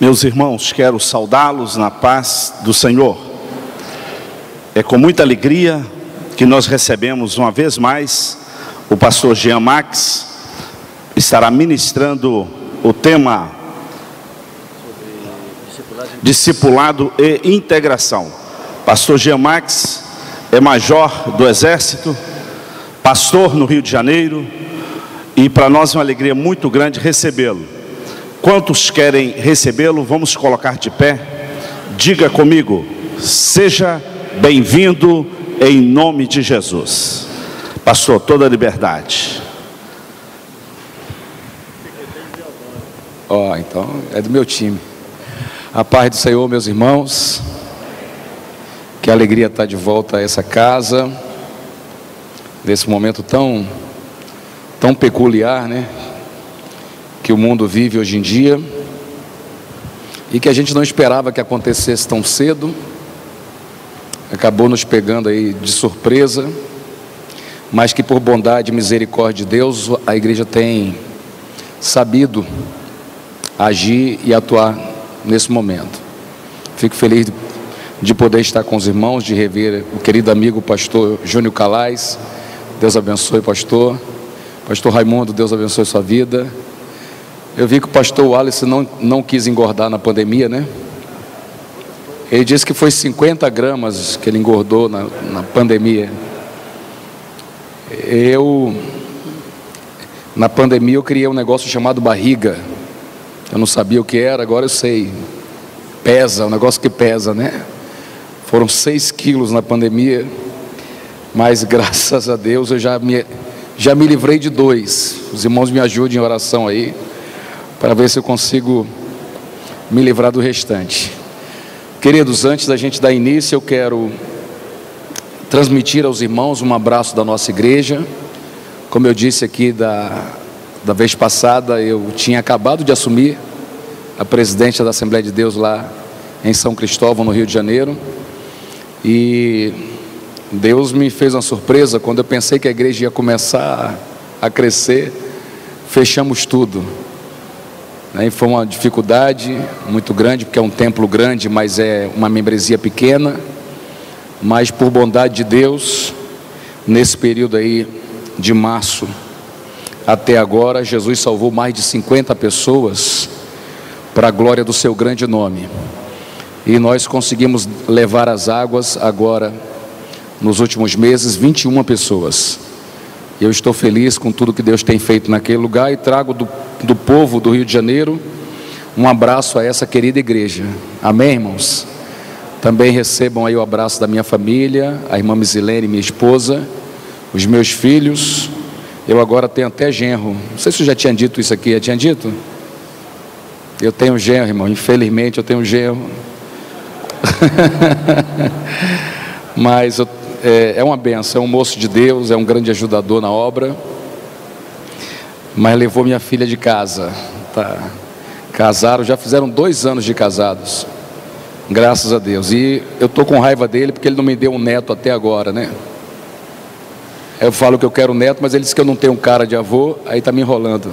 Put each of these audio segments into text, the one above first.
Meus irmãos, quero saudá-los na paz do Senhor. É com muita alegria que nós recebemos uma vez mais o pastor Jean Max, estará ministrando o tema Discipulado e Integração. Pastor Jean Max é major do Exército, pastor no Rio de Janeiro, e para nós é uma alegria muito grande recebê-lo. Quantos querem recebê-lo? Vamos colocar de pé. Diga comigo: seja bem-vindo em nome de Jesus. Pastor, toda a liberdade. Então é do meu time. A paz do Senhor, meus irmãos. Que alegria estar de volta a essa casa, nesse momento tão peculiar, né? Que o mundo vive hoje em dia, e que a gente não esperava que acontecesse tão cedo. Acabou nos pegando aí de surpresa, mas que por bondade e misericórdia de Deus, a igreja tem sabido agir e atuar nesse momento. Fico feliz de poder estar com os irmãos, de rever o querido amigo pastor Júnior Calais. Deus abençoe, pastor. Pastor Raimundo, Deus abençoe sua vida. Eu vi que o pastor Wallace não quis engordar na pandemia, né? Ele disse que foi 50 gramas que ele engordou na pandemia. Na pandemia, eu criei um negócio chamado barriga. Eu não sabia o que era, agora eu sei. Pesa, um negócio que pesa, né? Foram 6 quilos na pandemia, mas graças a Deus eu já me livrei de 2. Os irmãos me ajudem em oração aí, para ver se eu consigo me livrar do restante. Queridos, antes da gente dar início, eu quero transmitir aos irmãos um abraço da nossa igreja. Como eu disse aqui da vez passada, eu tinha acabado de assumir a presidência da Assembleia de Deus lá em São Cristóvão, no Rio de Janeiro. E Deus me fez uma surpresa. Quando eu pensei que a igreja ia começar a crescer, fechamos tudo. E foi uma dificuldade muito grande, porque é um templo grande, mas é uma membresia pequena. Mas por bondade de Deus, nesse período aí de março até agora, Jesus salvou mais de 50 pessoas para a glória do seu grande nome. E nós conseguimos levar as águas agora, nos últimos meses, 21 pessoas. Eu estou feliz com tudo que Deus tem feito naquele lugar, e trago do povo do Rio de Janeiro um abraço a essa querida igreja. Amém, irmãos? Também recebam aí o abraço da minha família, a irmã Misilene, minha esposa, os meus filhos. Eu agora tenho até genro. Não sei se eu já tinha dito isso aqui. Já tinha dito? Eu tenho genro, irmão. Infelizmente eu tenho genro. Mas é uma benção, é um moço de Deus, é um grande ajudador na obra. Mas levou minha filha de casa, tá? Casaram, já fizeram 2 anos de casados, graças a Deus. E eu estou com raiva dele porque ele não me deu um neto até agora, né? Eu falo que eu quero um neto, mas ele disse que eu não tenho cara de avô, aí está me enrolando.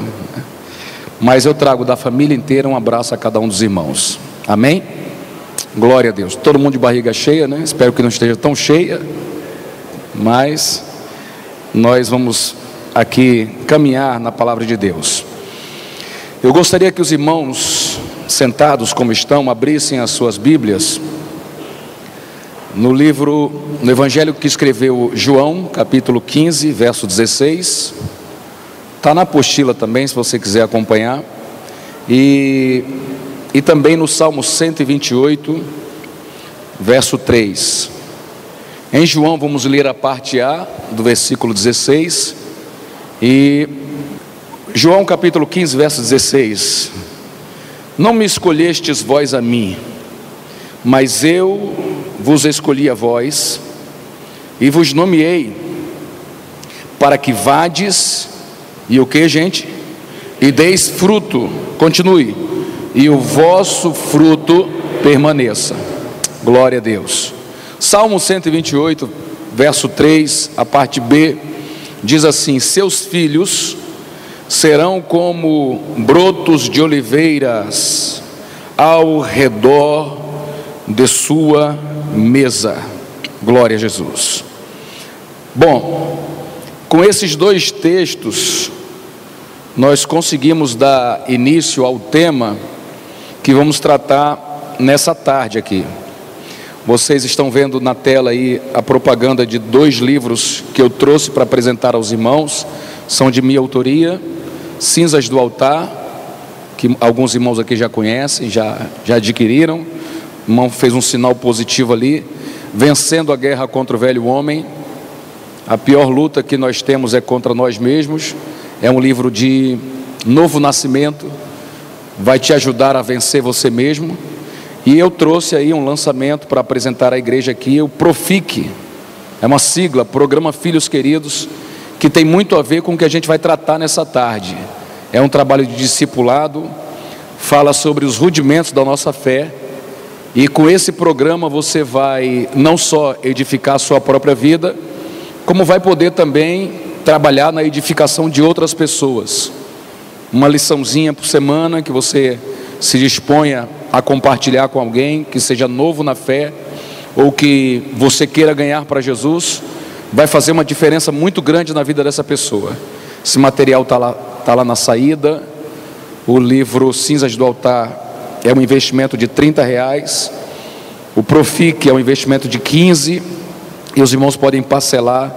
Mas eu trago da família inteira um abraço a cada um dos irmãos. Amém? Glória a Deus. Todo mundo de barriga cheia, né? Espero que não esteja tão cheia, mas nós vamos aqui caminhar na palavra de Deus. Eu gostaria que os irmãos, sentados como estão, abrissem as suas Bíblias no Evangelho que escreveu João, capítulo 15, verso 16. Está na apostila também, se você quiser acompanhar. E também no Salmo 128, verso 3. Em João vamos ler a parte A do versículo 16. E João capítulo 15, verso 16. Não me escolhestes vós a mim, mas eu vos escolhi a vós, e vos nomeei, para que vades, e o que, gente? E deis fruto, continue, e o vosso fruto permaneça. Glória a Deus. Salmo 128, verso 3, a parte B, diz assim: seus filhos serão como brotos de oliveiras ao redor de sua mesa. Glória a Jesus. Bom, com esses dois textos, nós conseguimos dar início ao tema que vamos tratar nessa tarde aqui. Vocês estão vendo na tela aí a propaganda de 2 livros que eu trouxe para apresentar aos irmãos. São de minha autoria: Cinzas do Altar, que alguns irmãos aqui já conhecem, já adquiriram. O irmão fez um sinal positivo ali. Vencendo a guerra contra o velho homem. A pior luta que nós temos é contra nós mesmos. É um livro de novo nascimento, vai te ajudar a vencer você mesmo. E eu trouxe aí um lançamento para apresentar à igreja aqui, o Profic. É uma sigla, Programa Filhos Queridos, que tem muito a ver com o que a gente vai tratar nessa tarde. É um trabalho de discipulado, fala sobre os rudimentos da nossa fé. E com esse programa você vai não só edificar a sua própria vida, como vai poder também trabalhar na edificação de outras pessoas. Uma liçãozinha por semana que você se disponha a compartilhar com alguém que seja novo na fé, ou que você queira ganhar para Jesus, vai fazer uma diferença muito grande na vida dessa pessoa. Esse material está lá na saída. O livro Cinzas do Altar é um investimento de R$30. O Profic é um investimento de 15, e os irmãos podem parcelar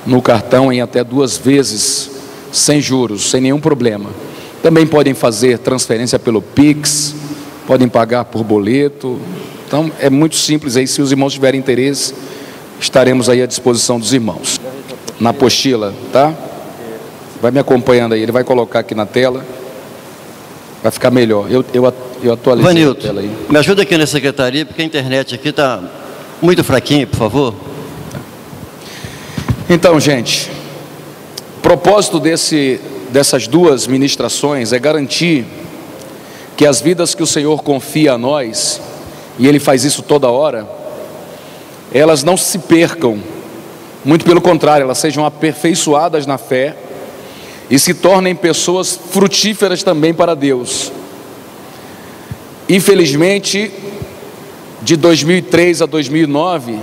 no cartão em até 2 vezes, sem juros, sem nenhum problema. Também podem fazer transferência pelo Pix, podem pagar por boleto. Então é muito simples aí. Se os irmãos tiverem interesse, estaremos aí à disposição dos irmãos. Na apostila, tá? Vai me acompanhando aí, ele vai colocar aqui na tela. Vai ficar melhor. Eu atualizei Vanilton, a tela aí. Me ajuda aqui na secretaria, porque a internet aqui está muito fraquinha, por favor. Então, gente, o propósito dessas 2 ministrações é garantir que as vidas que o Senhor confia a nós, e Ele faz isso toda hora, elas não se percam, muito pelo contrário, elas sejam aperfeiçoadas na fé e se tornem pessoas frutíferas também para Deus. Infelizmente, de 2003 a 2009,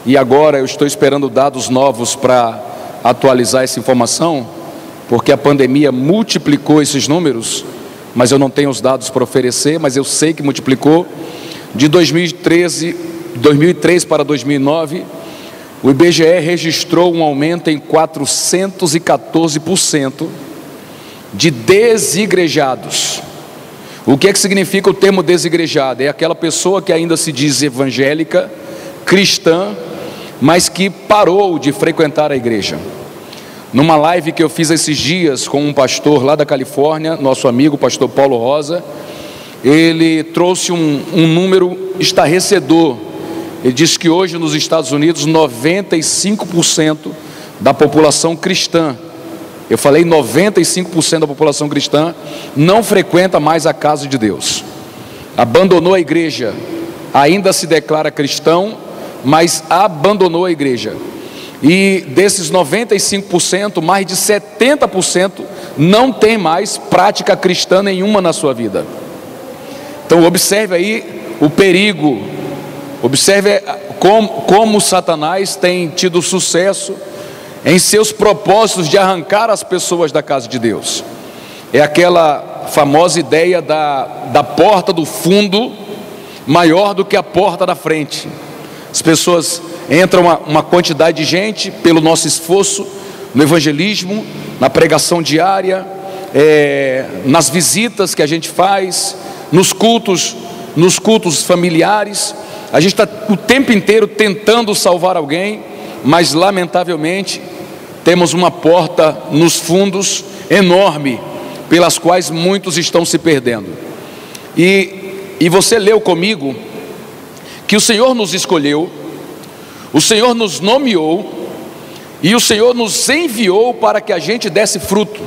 e agora eu estou esperando dados novos para atualizar essa informação, porque a pandemia multiplicou esses números, mas eu não tenho os dados para oferecer, mas eu sei que multiplicou. De 2003 para 2009, o IBGE registrou um aumento em 414% de desigrejados. O que é que significa o termo desigrejado? É aquela pessoa que ainda se diz evangélica, cristã, mas que parou de frequentar a igreja. Numa live que eu fiz esses dias com um pastor lá da Califórnia, nosso amigo, o pastor Paulo Rosa, ele trouxe um número estarrecedor. Ele disse que hoje nos Estados Unidos 95% da população cristã, eu falei 95% da população cristã, não frequenta mais a casa de Deus. Abandonou a igreja, ainda se declara cristão, mas abandonou a igreja. E desses 95%, mais de 70% não tem mais prática cristã nenhuma na sua vida. Então observe aí o perigo, observe como Satanás tem tido sucesso em seus propósitos de arrancar as pessoas da casa de Deus. É aquela famosa ideia da porta do fundo maior do que a porta da frente. As pessoas entram uma quantidade de gente pelo nosso esforço no evangelismo, na pregação diária, nas visitas que a gente faz, nos cultos familiares. A gente está o tempo inteiro tentando salvar alguém, mas lamentavelmente temos uma porta nos fundos enorme, pelas quais muitos estão se perdendo. E você leu comigo que o Senhor nos escolheu, o Senhor nos nomeou e o Senhor nos enviou para que a gente desse fruto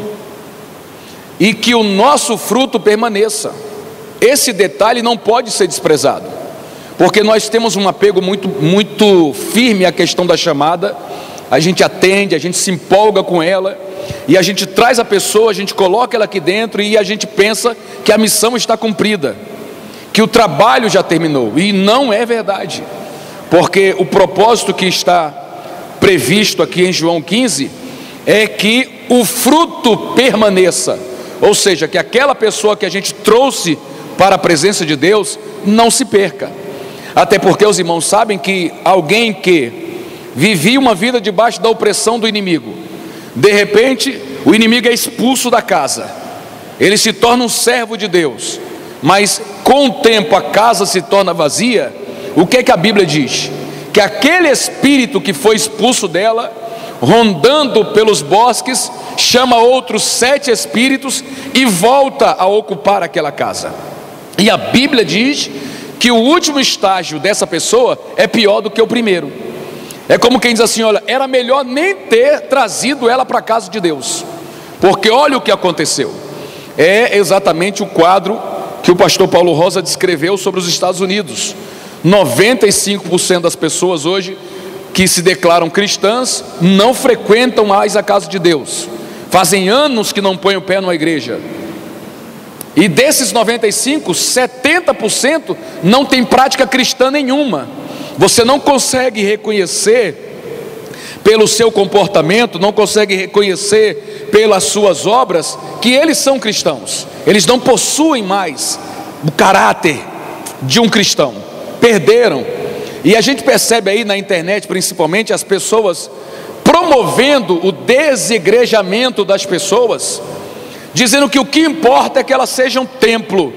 e que o nosso fruto permaneça. Esse detalhe não pode ser desprezado, porque nós temos um apego muito firme à questão da chamada. A gente atende, a gente se empolga com ela, e a gente traz a pessoa, a gente coloca ela aqui dentro e a gente pensa que a missão está cumprida. que o trabalho já terminou, e não é verdade, porque o propósito que está previsto aqui em João 15 é que o fruto permaneça, ou seja, que aquela pessoa que a gente trouxe para a presença de Deus não se perca. Até porque os irmãos sabem que alguém que vivia uma vida debaixo da opressão do inimigo, de repente o inimigo é expulso da casa, ele se torna um servo de Deus, mas com o tempo a casa se torna vazia. O que é que a Bíblia diz? Que aquele espírito que foi expulso dela, rondando pelos bosques, chama outros 7 espíritos e volta a ocupar aquela casa. E a Bíblia diz que o último estágio dessa pessoa é pior do que o primeiro. É como quem diz assim: olha, era melhor nem ter trazido ela para a casa de Deus, porque olha o que aconteceu. É exatamente o quadro que o pastor Paulo Rosa descreveu sobre os Estados Unidos. 95% das pessoas hoje que se declaram cristãs não frequentam mais a casa de Deus, fazem anos que não põem o pé numa igreja, e desses 95, 70% não tem prática cristã nenhuma. Você não consegue reconhecer pelo seu comportamento, não consegue reconhecer pelas suas obras que eles são cristãos. Eles não possuem mais o caráter de um cristão, perderam. E a gente percebe aí na internet, principalmente, as pessoas promovendo o desigrejamento das pessoas, dizendo que o que importa é que elas sejam templo,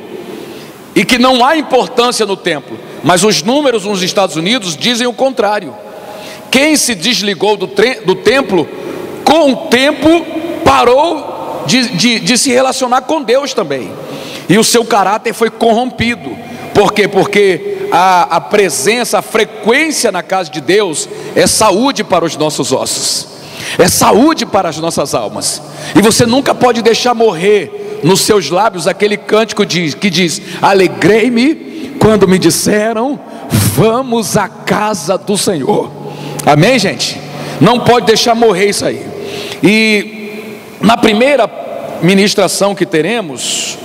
e que não há importância no templo. Mas os números nos Estados Unidos dizem o contrário. Quem se desligou do templo, com o tempo parou de se relacionar com Deus também, e o seu caráter foi corrompido. Por quê? Porque a presença, a frequência na casa de Deus é saúde para os nossos ossos, é saúde para as nossas almas. E você nunca pode deixar morrer nos seus lábios aquele cântico que diz: alegrei-me quando me disseram, vamos à casa do Senhor. Amém, gente? Não pode deixar morrer isso aí. E na primeira ministração que teremos,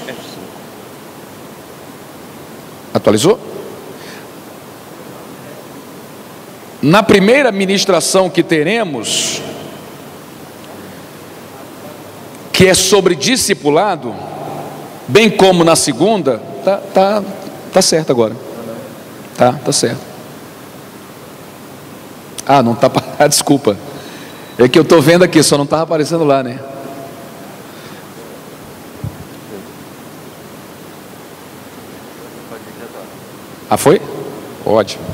atualizou? Na primeira ministração que teremos, que é sobre discipulado, bem como na segunda, tá certo agora. Tá certo. Ah, não tá, desculpa. É que eu tô vendo aqui, só não estava aparecendo lá, né? Ah, foi? Ótimo.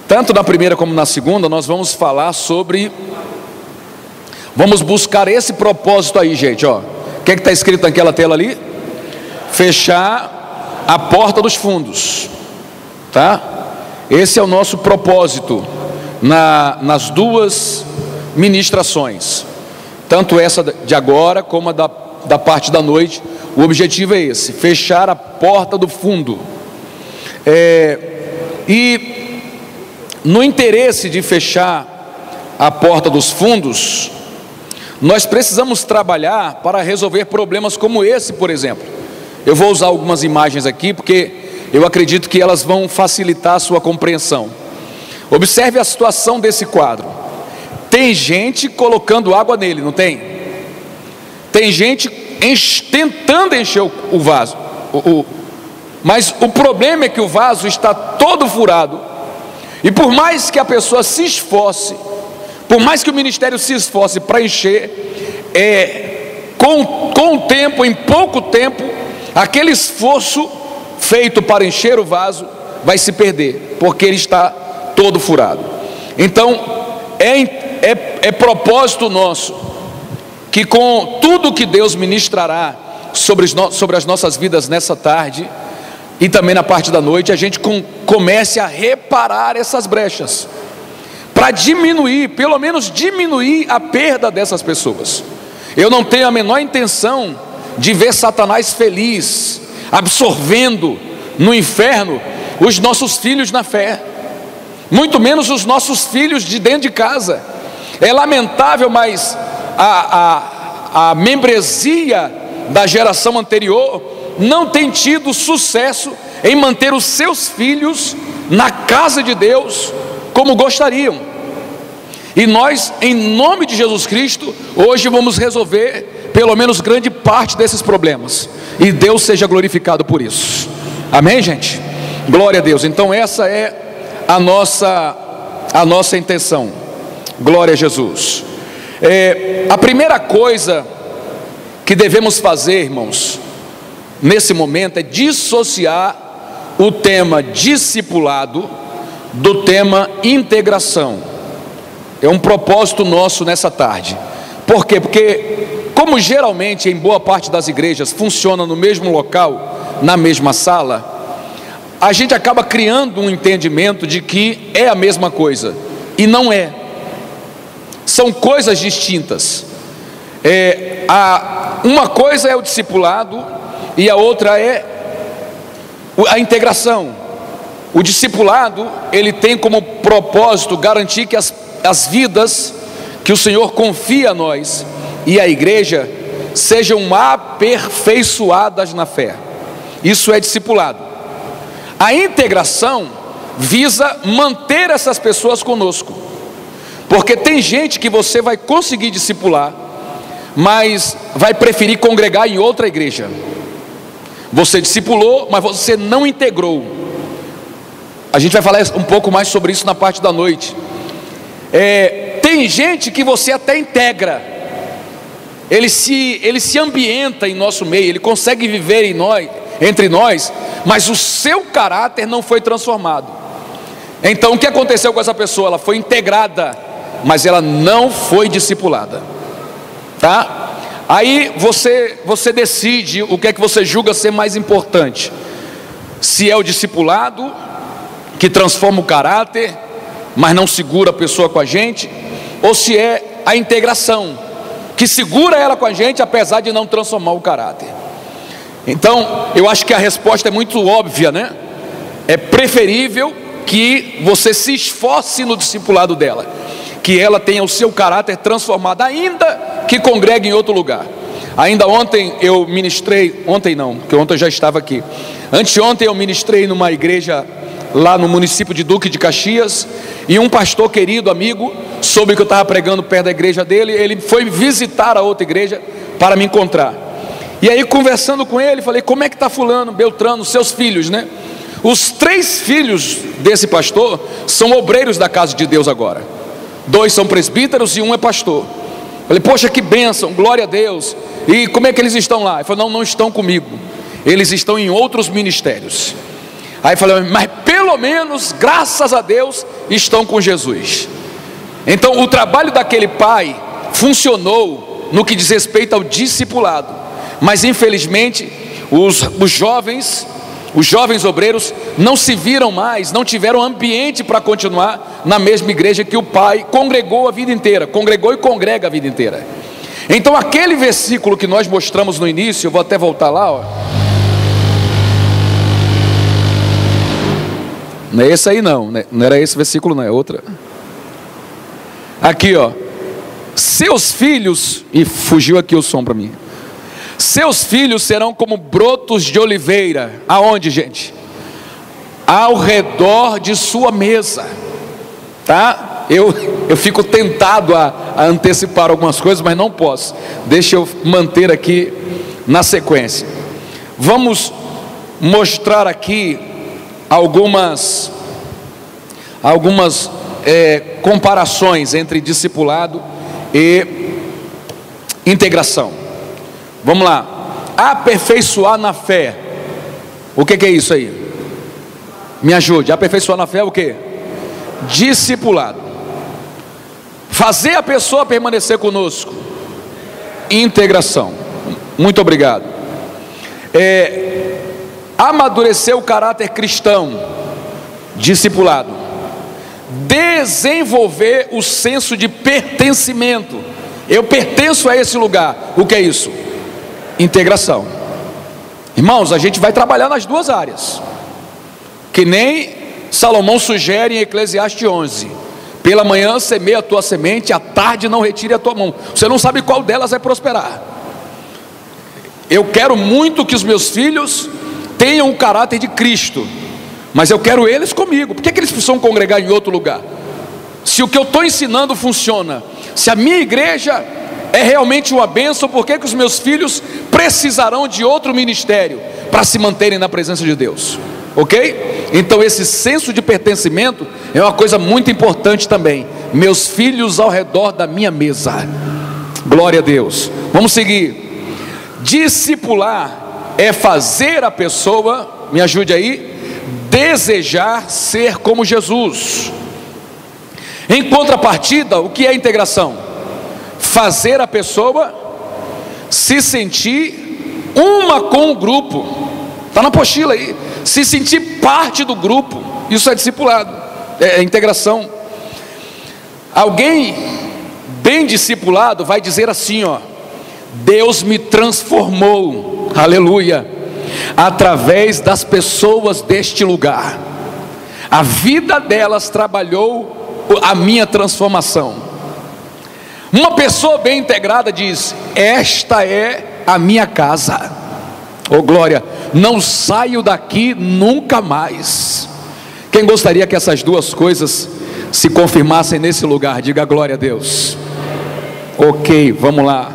Tanto na primeira como na segunda, nós vamos falar sobre, vamos buscar esse propósito aí, gente, ó. O que é que está escrito naquela tela ali? Fechar a porta dos fundos, tá? Esse é o nosso propósito nas duas ministrações, tanto essa de agora como a da parte da noite. O objetivo é esse: fechar a porta do fundo. E no interesse de fechar a porta dos fundos, nós precisamos trabalhar para resolver problemas como esse, por exemplo. Eu vou usar algumas imagens aqui, porque eu acredito que elas vão facilitar a sua compreensão. Observe a situação desse quadro. Tem gente colocando água nele, não tem? Tem gente tentando encher o vaso, mas o problema é que o vaso está todo furado, e por mais que a pessoa se esforce, por mais que o ministério se esforce para encher, com o tempo, em pouco tempo, aquele esforço feito para encher o vaso vai se perder, porque ele está todo furado. Então é propósito nosso que, com tudo que Deus ministrará sobre as nossas vidas nessa tarde e também na parte da noite, a gente comece a reparar essas brechas, para diminuir, pelo menos diminuir a perda dessas pessoas. Eu não tenho a menor intenção de ver Satanás feliz, absorvendo no inferno os nossos filhos na fé, muito menos os nossos filhos de dentro de casa. É lamentável, mas a membresia da geração anterior não têm tido sucesso em manter os seus filhos na casa de Deus como gostariam. E nós, em nome de Jesus Cristo, hoje vamos resolver pelo menos grande parte desses problemas, e Deus seja glorificado por isso. Amém, gente? Glória a Deus. Então essa é a nossa intenção. Glória a Jesus. A primeira coisa que devemos fazer, irmãos, nesse momento, é dissociar o tema discipulado do tema integração. É um propósito nosso nessa tarde. Por quê? Porque, como geralmente em boa parte das igrejas funciona no mesmo local, na mesma sala, a gente acaba criando um entendimento de que é a mesma coisa, e não é. São coisas distintas. Uma coisa é o discipulado e a outra é a integração. O discipulado, ele tem como propósito garantir que as vidas que o Senhor confia a nós e a igreja sejam aperfeiçoadas na fé. Isso é discipulado. A integração visa manter essas pessoas conosco, porque tem gente que você vai conseguir discipular, mas vai preferir congregar em outra igreja. Você discipulou, mas você não integrou. A gente vai falar um pouco mais sobre isso na parte da noite. Tem gente que você até integra, ele se ambienta em nosso meio, ele consegue viver entre nós, mas o seu caráter não foi transformado. Então o que aconteceu com essa pessoa? Ela foi integrada, mas ela não foi discipulada, tá? Aí você decide o que é que você julga ser mais importante: se é o discipulado, que transforma o caráter, mas não segura a pessoa com a gente, ou se é a integração, que segura ela com a gente, apesar de não transformar o caráter. Então, eu acho que a resposta é muito óbvia, né? É preferível que você se esforce no discipulado dela, que ela tenha o seu caráter transformado, ainda que congregue em outro lugar. Ainda ontem eu ministrei, ontem não, porque ontem eu já estava aqui. Anteontem eu ministrei numa igreja lá no município de Duque de Caxias, e um pastor querido, amigo, soube que eu estava pregando perto da igreja dele. Ele foi visitar a outra igreja para me encontrar, e aí conversando com ele, falei: como é que está fulano, Beltrano, seus filhos, né? Os 3 filhos desse pastor são obreiros da casa de Deus agora. 2 são presbíteros e 1 é pastor. Falei: poxa, que bênção, glória a Deus. E como é que eles estão lá? Ele falou: não estão comigo, eles estão em outros ministérios. Aí falei: mas pelo menos, graças a Deus, estão com Jesus. Então o trabalho daquele pai funcionou no que diz respeito ao discipulado, mas infelizmente os jovens obreiros não se viram mais, não tiveram ambiente para continuar na mesma igreja que o pai congregou a vida inteira, congregou e congrega a vida inteira. Então aquele versículo que nós mostramos no início, eu vou até voltar lá, ó. Não é esse aí não, não era esse versículo não, é outra. Aqui ó: seus filhos, e fugiu aqui o som para mim. Seus filhos serão como brotos de oliveira. Aonde, gente? Ao redor de sua mesa, tá? Eu fico tentado a antecipar algumas coisas, mas não posso. Deixa eu manter aqui na sequência. Vamos mostrar aqui algumas comparações entre discipulado e integração. Vamos lá. Aperfeiçoar na fé. O que é isso aí? Me ajude. Aperfeiçoar na fé é o que? Discipulado. Fazer a pessoa permanecer conosco. Integração. Muito obrigado. Amadurecer o caráter cristão. Discipulado. Desenvolver o senso de pertencimento. Eu pertenço a esse lugar. O que é isso? Integração. Irmãos, a gente vai trabalhar nas duas áreas, que nem Salomão sugere em Eclesiastes 11: pela manhã semeia a tua semente, à tarde não retire a tua mão. Você não sabe qual delas vai prosperar. eu quero muito que os meus filhos tenham o caráter de Cristo, mas eu quero eles comigo. Por que eles precisam congregar em outro lugar? Se o que eu estou ensinando funciona, se a minha igreja é realmente uma bênção, por que os meus filhos precisarão de outro ministério para se manterem na presença de Deus? Ok? Então esse senso de pertencimento é uma coisa muito importante também. Meus filhos ao redor da minha mesa. Glória a Deus. Vamos seguir. Discipular é fazer a pessoa, me ajude aí, desejar ser como Jesus. Em contrapartida, o que é integração? Fazer a pessoa se sentir uma com o grupo. Está na apostila aí. Se sentir parte do grupo. Isso é discipulado, é integração. Alguém bem discipulado vai dizer assim, ó: Deus me transformou, aleluia, através das pessoas deste lugar. A vida delas trabalhou a minha transformação. Uma pessoa bem integrada diz: esta é a minha casa. Oh glória, não saio daqui nunca mais. Quem gostaria que essas duas coisas se confirmassem nesse lugar? Diga glória a Deus. Ok, vamos lá.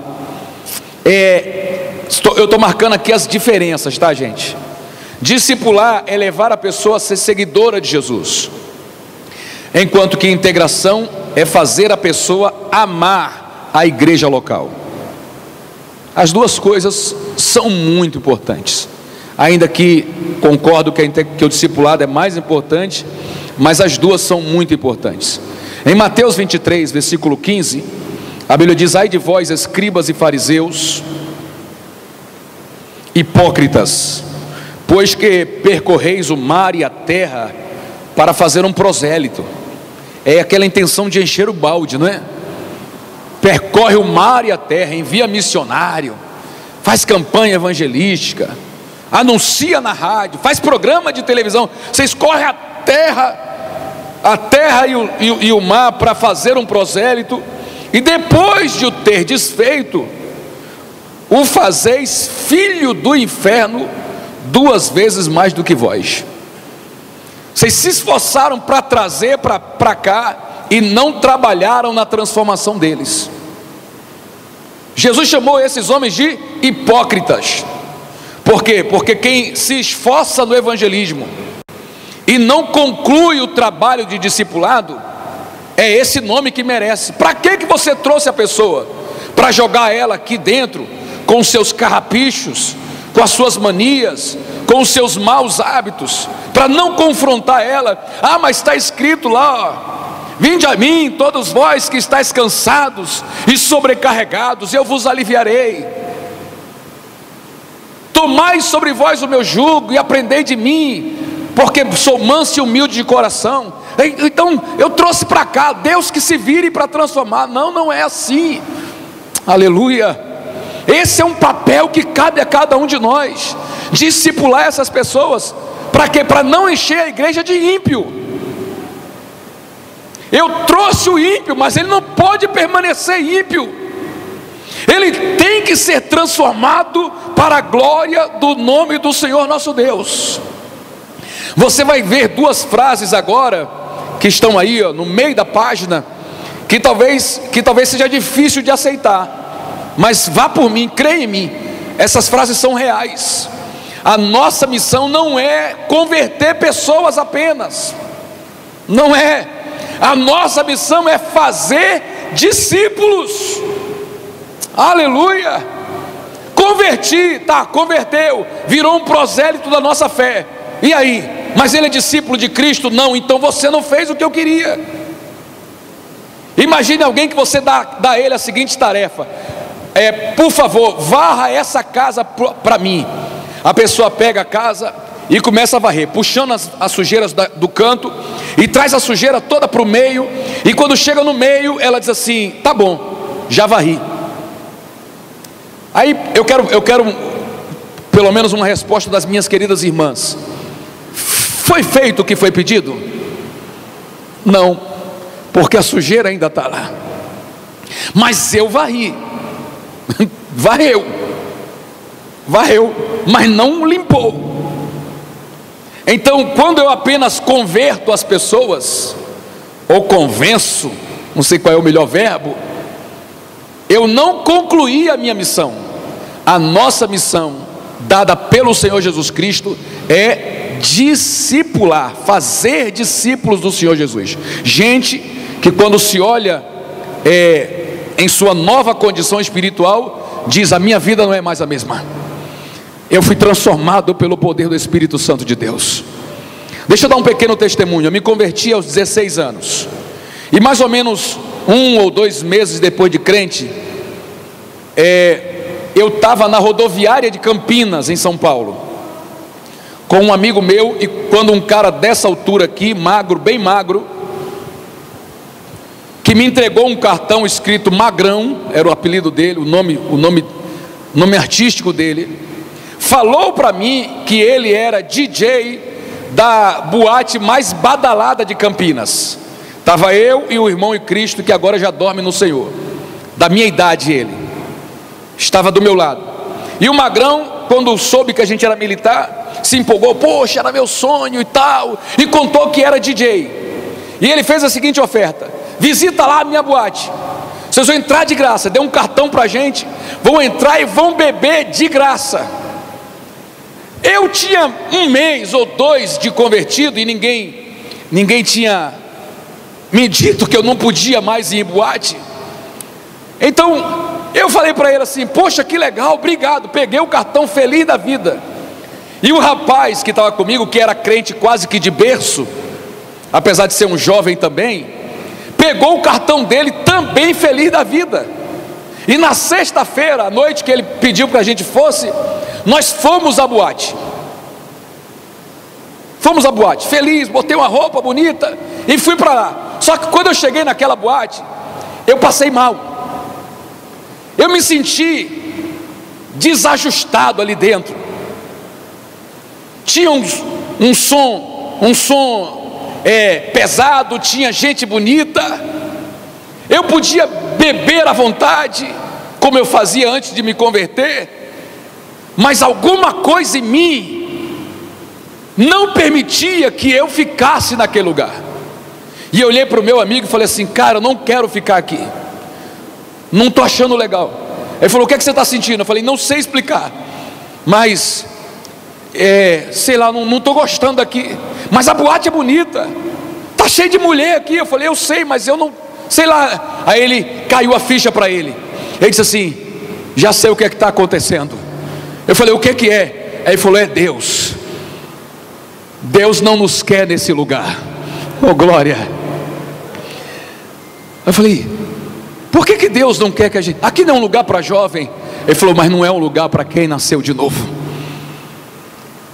Eu estou marcando aqui as diferenças, tá, gente? Discipular é levar a pessoa a ser seguidora de Jesus, enquanto que integração é fazer a pessoa amar a igreja local. As duas coisas são muito importantes, ainda que concordo que o discipulado é mais importante, mas as duas são muito importantes. Em Mateus 23, versículo 15, a Bíblia diz: ai de vós, escribas e fariseus, hipócritas, pois que percorreis o mar e a terra para fazer um prosélito. É aquela intenção de encher o balde, não é? Percorre o mar e a terra, envia missionário, faz campanha evangelística, anuncia na rádio, faz programa de televisão. Vocês correm a terra e o mar para fazer um prosélito, e depois de o ter desfeito, o fazeis filho do inferno 2 vezes mais do que vós. Vocês se esforçaram para trazer para cá e não trabalharam na transformação deles. Jesus chamou esses homens de hipócritas. Por quê? Porque quem se esforça no evangelismo e não conclui o trabalho de discipulado, é esse nome que merece. Para que você trouxe a pessoa? Para jogar ela aqui dentro com os seus carrapichos, com as suas manias, com os seus maus hábitos, para não confrontar ela. Ah, mas está escrito lá, ó: vinde a mim, todos vós que estáis cansados e sobrecarregados, eu vos aliviarei. Tomai sobre vós o meu jugo e aprendei de mim, porque sou manso e humilde de coração. Então eu trouxe para cá, Deus que se vire para transformar. Não é assim. Aleluia. Esse é um papel que cabe a cada um de nós, discipular essas pessoas. Para quê? Para não encher a igreja de ímpio. Eu trouxe o ímpio, mas ele não pode permanecer ímpio. Ele tem que ser transformado para a glória do nome do Senhor nosso Deus. Você vai ver 2 frases agora, que estão aí, ó, no meio da página, que talvez seja difícil de aceitar, mas vá por mim, creia em mim, essas frases são reais. A nossa missão não é converter pessoas apenas, não é. A nossa missão é fazer discípulos. Aleluia. Converti, tá, converteu, virou um prosélito da nossa fé. E aí? Mas ele é discípulo de Cristo? Não, então você não fez o que eu queria. Imagine alguém que você dá a ele a seguinte tarefa: por favor, varra essa casa para mim. A pessoa pega a casa e começa a varrer, puxando as sujeiras do canto, e traz a sujeira toda para o meio. E quando chega no meio, ela diz assim: tá bom, já varri. Aí eu quero pelo menos uma resposta das minhas queridas irmãs. Foi feito o que foi pedido? Não, porque a sujeira ainda está lá. Mas eu varri. Varreu. varreu, mas não limpou. Então, quando eu apenas converto as pessoas, ou convenço, não sei qual é o melhor verbo, eu não concluí a minha missão. A nossa missão, dada pelo Senhor Jesus Cristo, é discipular, fazer discípulos do Senhor Jesus. Gente que quando se olha em sua nova condição espiritual, diz: a minha vida não é mais a mesma. Eu fui transformado pelo poder do Espírito Santo de Deus. Deixa eu dar um pequeno testemunho. Eu me converti aos 16 anos. E mais ou menos 1 ou 2 meses depois de crente, eu estava na rodoviária de Campinas, em São Paulo, com um amigo meu. E quando um cara dessa altura aqui, magro, bem magro, que me entregou um cartão escrito Magrão, era o apelido dele, o nome artístico dele, falou para mim que ele era DJ da boate mais badalada de Campinas. Estava eu e o irmão em Cristo, que agora já dorme no Senhor, da minha idade ele, estava do meu lado. E o Magrão, quando soube que a gente era militar, se empolgou: poxa, era meu sonho e tal, e contou que era DJ. E ele fez a seguinte oferta: visita lá a minha boate, vocês vão entrar de graça, deu um cartão para a gente, vão entrar e vão beber de graça. Eu tinha 1 mês ou 2 de convertido, e ninguém tinha me dito que eu não podia mais ir em boate. Então eu falei para ele assim: poxa, que legal, obrigado. Peguei o cartão feliz da vida. E o rapaz que estava comigo, que era crente quase que de berço, apesar de ser um jovem também, pegou o cartão dele também feliz da vida. E na sexta-feira à noite, que ele pediu para a gente fosse, nós fomos à boate. Fomos à boate, feliz, botei uma roupa bonita e fui para lá. Só que quando eu cheguei naquela boate, eu passei mal. Eu me senti desajustado ali dentro. Tinha um som pesado, tinha gente bonita. Eu podia beber à vontade, como eu fazia antes de me converter, mas alguma coisa em mim não permitia que eu ficasse naquele lugar. E eu olhei para o meu amigo e falei assim: cara, eu não quero ficar aqui, não estou achando legal. Ele falou: o que é que você está sentindo? Eu falei: não sei explicar, mas sei lá, não estou gostando daqui, mas a boate é bonita, está cheio de mulher aqui. Eu falei: eu sei, mas eu não sei lá. Aí ele caiu a ficha para ele. Ele disse assim: já sei o que é que está acontecendo. Eu falei: o que é? Aí ele falou: é Deus. Deus não nos quer nesse lugar. Oh glória. Eu falei: por que Deus não quer que a gente... Aqui não é um lugar para jovem. Ele falou: mas não é um lugar para quem nasceu de novo.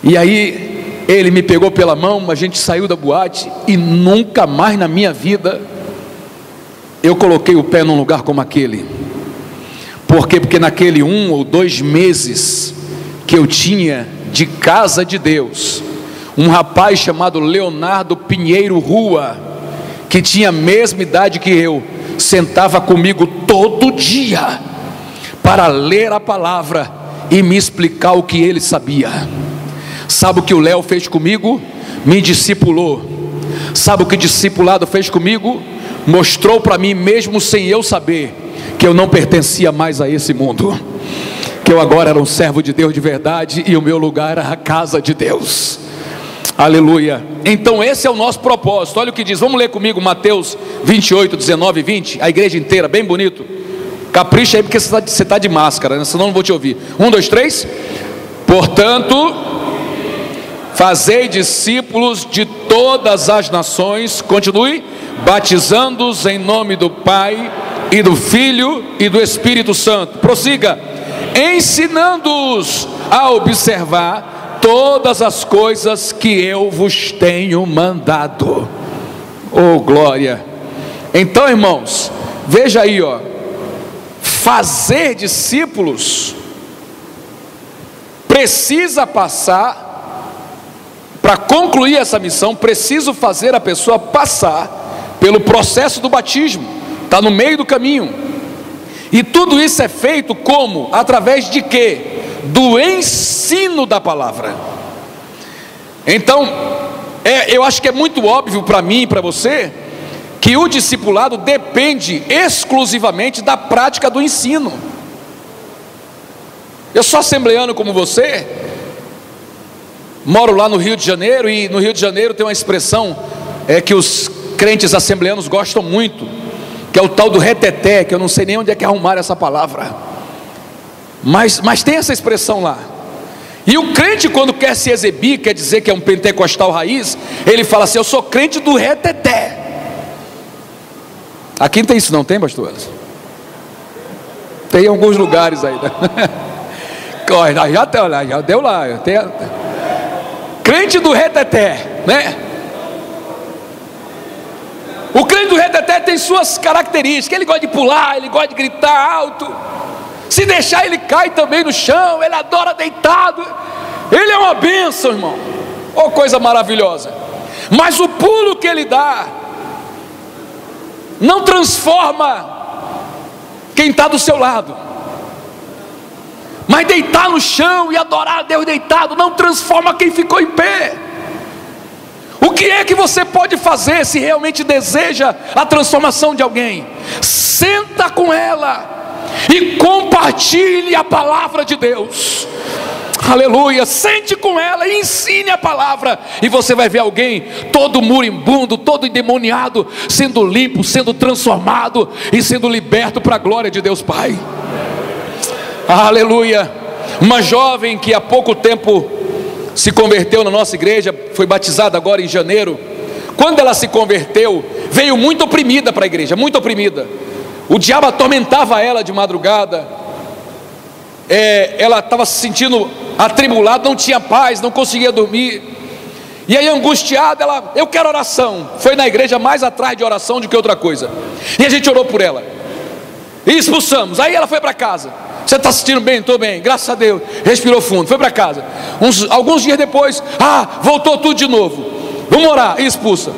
E aí ele me pegou pela mão, a gente saiu da boate, e nunca mais na minha vida eu coloquei o pé num lugar como aquele. Por quê? Porque naquele 1 ou 2 meses que eu tinha de casa de Deus, um rapaz chamado Leonardo Pinheiro Rua, que tinha a mesma idade que eu, sentava comigo todo dia para ler a palavra e me explicar o que ele sabia. Sabe o que o Léo fez comigo? Me discipulou. Sabe o que discipulado fez comigo? Mostrou para mim, mesmo sem eu saber, que eu não pertencia mais a esse mundo, que eu agora era um servo de Deus de verdade, e o meu lugar era a casa de Deus. Aleluia. Então esse é o nosso propósito. Olha o que diz, vamos ler comigo Mateus 28, 19 e 20, a igreja inteira, bem bonito. Capricha aí, porque você está de máscara, né? Senão não vou te ouvir. 1, 2, 3. Portanto, fazei discípulos de todas as nações, continue, batizando-os em nome do Pai e do Filho e do Espírito Santo. Prossiga, ensinando-os a observar todas as coisas que eu vos tenho mandado. Oh glória. Então, irmãos, veja aí, ó, fazer discípulos precisa passar, para concluir essa missão, preciso fazer a pessoa passar pelo processo do batismo. Está no meio do caminho. E tudo isso é feito como? Através de quê? do ensino da palavra. Então, eu acho que é muito óbvio para mim e para você que o discipulado depende exclusivamente da prática do ensino. Eu sou assembleano como você, moro lá no Rio de Janeiro, e no Rio de Janeiro tem uma expressão que os crentes assembleanos gostam muito, que é o tal do reteté, que eu não sei nem onde é que arrumaram essa palavra, mas tem essa expressão lá. E o crente, quando quer se exibir, quer dizer que é um pentecostal raiz, ele fala assim: eu sou crente do reteté. Aqui não tem isso, não tem, pastor? Tem em alguns lugares aí, né? Já deu lá. Crente do reteté, né? O crente do reteté tem suas características. Ele gosta de pular, ele gosta de gritar alto. Se deixar, ele cai também no chão. Ele adora deitado. Ele é uma bênção, irmão. Oh, coisa maravilhosa. Mas o pulo que ele dá não transforma quem está do seu lado. Mas deitar no chão e adorar a Deus deitado não transforma quem ficou em pé. O que é que você pode fazer se realmente deseja a transformação de alguém? Senta com ela e compartilhe a palavra de Deus. Aleluia. Sente com ela e ensine a palavra, e você vai ver alguém todo moribundo, todo endemoniado, sendo limpo, sendo transformado e sendo liberto para a glória de Deus Pai. Aleluia. Uma jovem que há pouco tempo se converteu na nossa igreja, foi batizada agora em janeiro. Quando ela se converteu, veio muito oprimida para a igreja, muito oprimida. O diabo atormentava ela de madrugada. Ela estava se sentindo atribulada, não tinha paz, não conseguia dormir. E aí, angustiada, eu quero oração. Foi na igreja mais atrás de oração do que outra coisa. E a gente orou por ela e expulsamos. Aí ela foi para casa. Você está se sentindo bem? Estou bem, graças a Deus. Respirou fundo, foi para casa. Alguns dias depois, voltou tudo de novo. Vamos orar, e expulsa.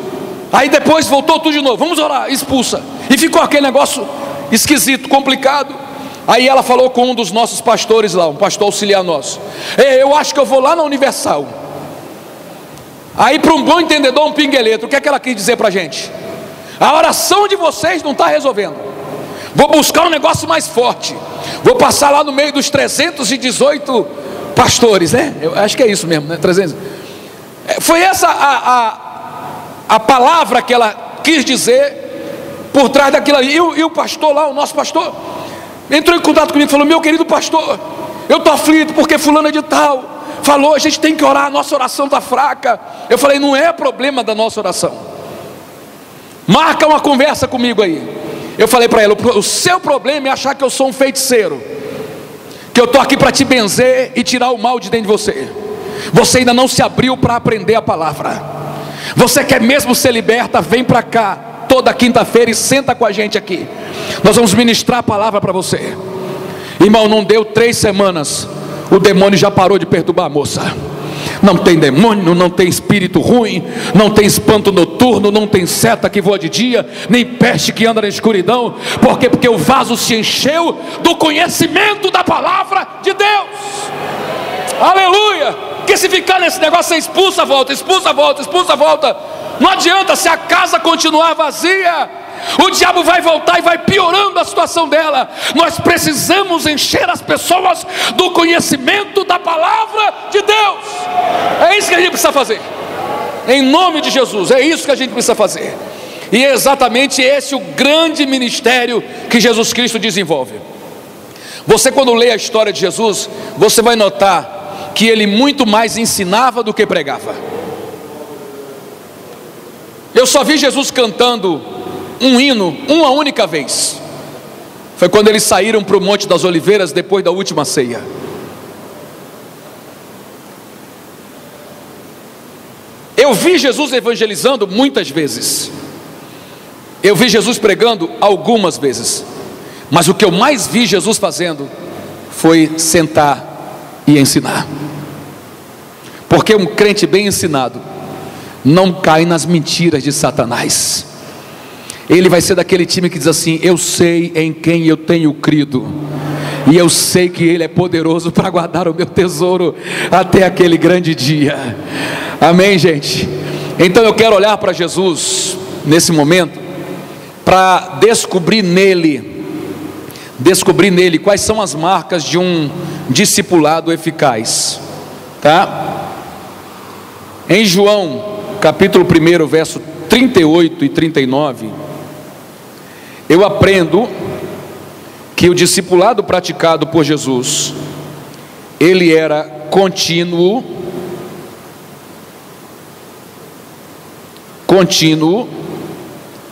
Aí depois voltou tudo de novo, vamos orar, expulsa. E ficou aquele negócio esquisito, complicado. Aí ela falou com um dos nossos pastores lá, um pastor auxiliar nosso: eu acho que eu vou lá na Universal. Aí, para um bom entendedor, um pingueleto, o que é que ela quis dizer para a gente? A oração de vocês não está resolvendo. Vou buscar um negócio mais forte. Vou passar lá no meio dos 318 pastores, né? Eu acho que é isso mesmo, né? 300. Foi essa a palavra que ela quis dizer por trás daquilo ali. E o pastor lá, o nosso pastor, entrou em contato comigo e falou: meu querido pastor, eu estou aflito porque fulano de tal falou, a gente tem que orar, a nossa oração está fraca. Eu falei: não é problema da nossa oração, marca uma conversa comigo aí. Eu falei para ela: o seu problema é achar que eu sou um feiticeiro, que eu estou aqui para te benzer e tirar o mal de dentro de você. Você ainda não se abriu para aprender a palavra. Você quer mesmo ser liberta? Vem para cá toda quinta-feira e senta com a gente aqui. Nós vamos ministrar a palavra para você. Irmão, não deu 3 semanas, o demônio já parou de perturbar a moça. Não tem demônio, não tem espírito ruim, não tem espanto noturno, não tem seta que voa de dia, nem peste que anda na escuridão. Por quê? Porque o vaso se encheu do conhecimento da palavra de Deus. Aleluia. Porque se ficar nesse negócio, você expulsa, volta, expulsa, volta, expulsa, volta. Não adianta. Se a casa continuar vazia, o diabo vai voltar e vai piorando a situação dela. Nós precisamos encher as pessoas do conhecimento da palavra de Deus. É isso que a gente precisa fazer, em nome de Jesus. É isso que a gente precisa fazer. E é exatamente esse o grande ministério que Jesus Cristo desenvolve. Você, quando lê a história de Jesus, você vai notar que ele muito mais ensinava do que pregava. Eu só vi Jesus cantando um hino uma única vez. Foi quando eles saíram para o Monte das Oliveiras depois da última ceia. Eu vi Jesus evangelizando muitas vezes. Eu vi Jesus pregando algumas vezes. Mas o que eu mais vi Jesus fazendo foi sentar e ensinar. Porque um crente bem ensinado não cai nas mentiras de Satanás. Ele vai ser daquele time que diz assim: eu sei em quem eu tenho crido, e eu sei que Ele é poderoso para guardar o meu tesouro até aquele grande dia. Amém, gente? Então eu quero olhar para Jesus nesse momento, para descobrir nele quais são as marcas de um discipulado eficaz, tá? Em João capítulo 1, verso 38 e 39, eu aprendo que o discipulado praticado por Jesus, ele era contínuo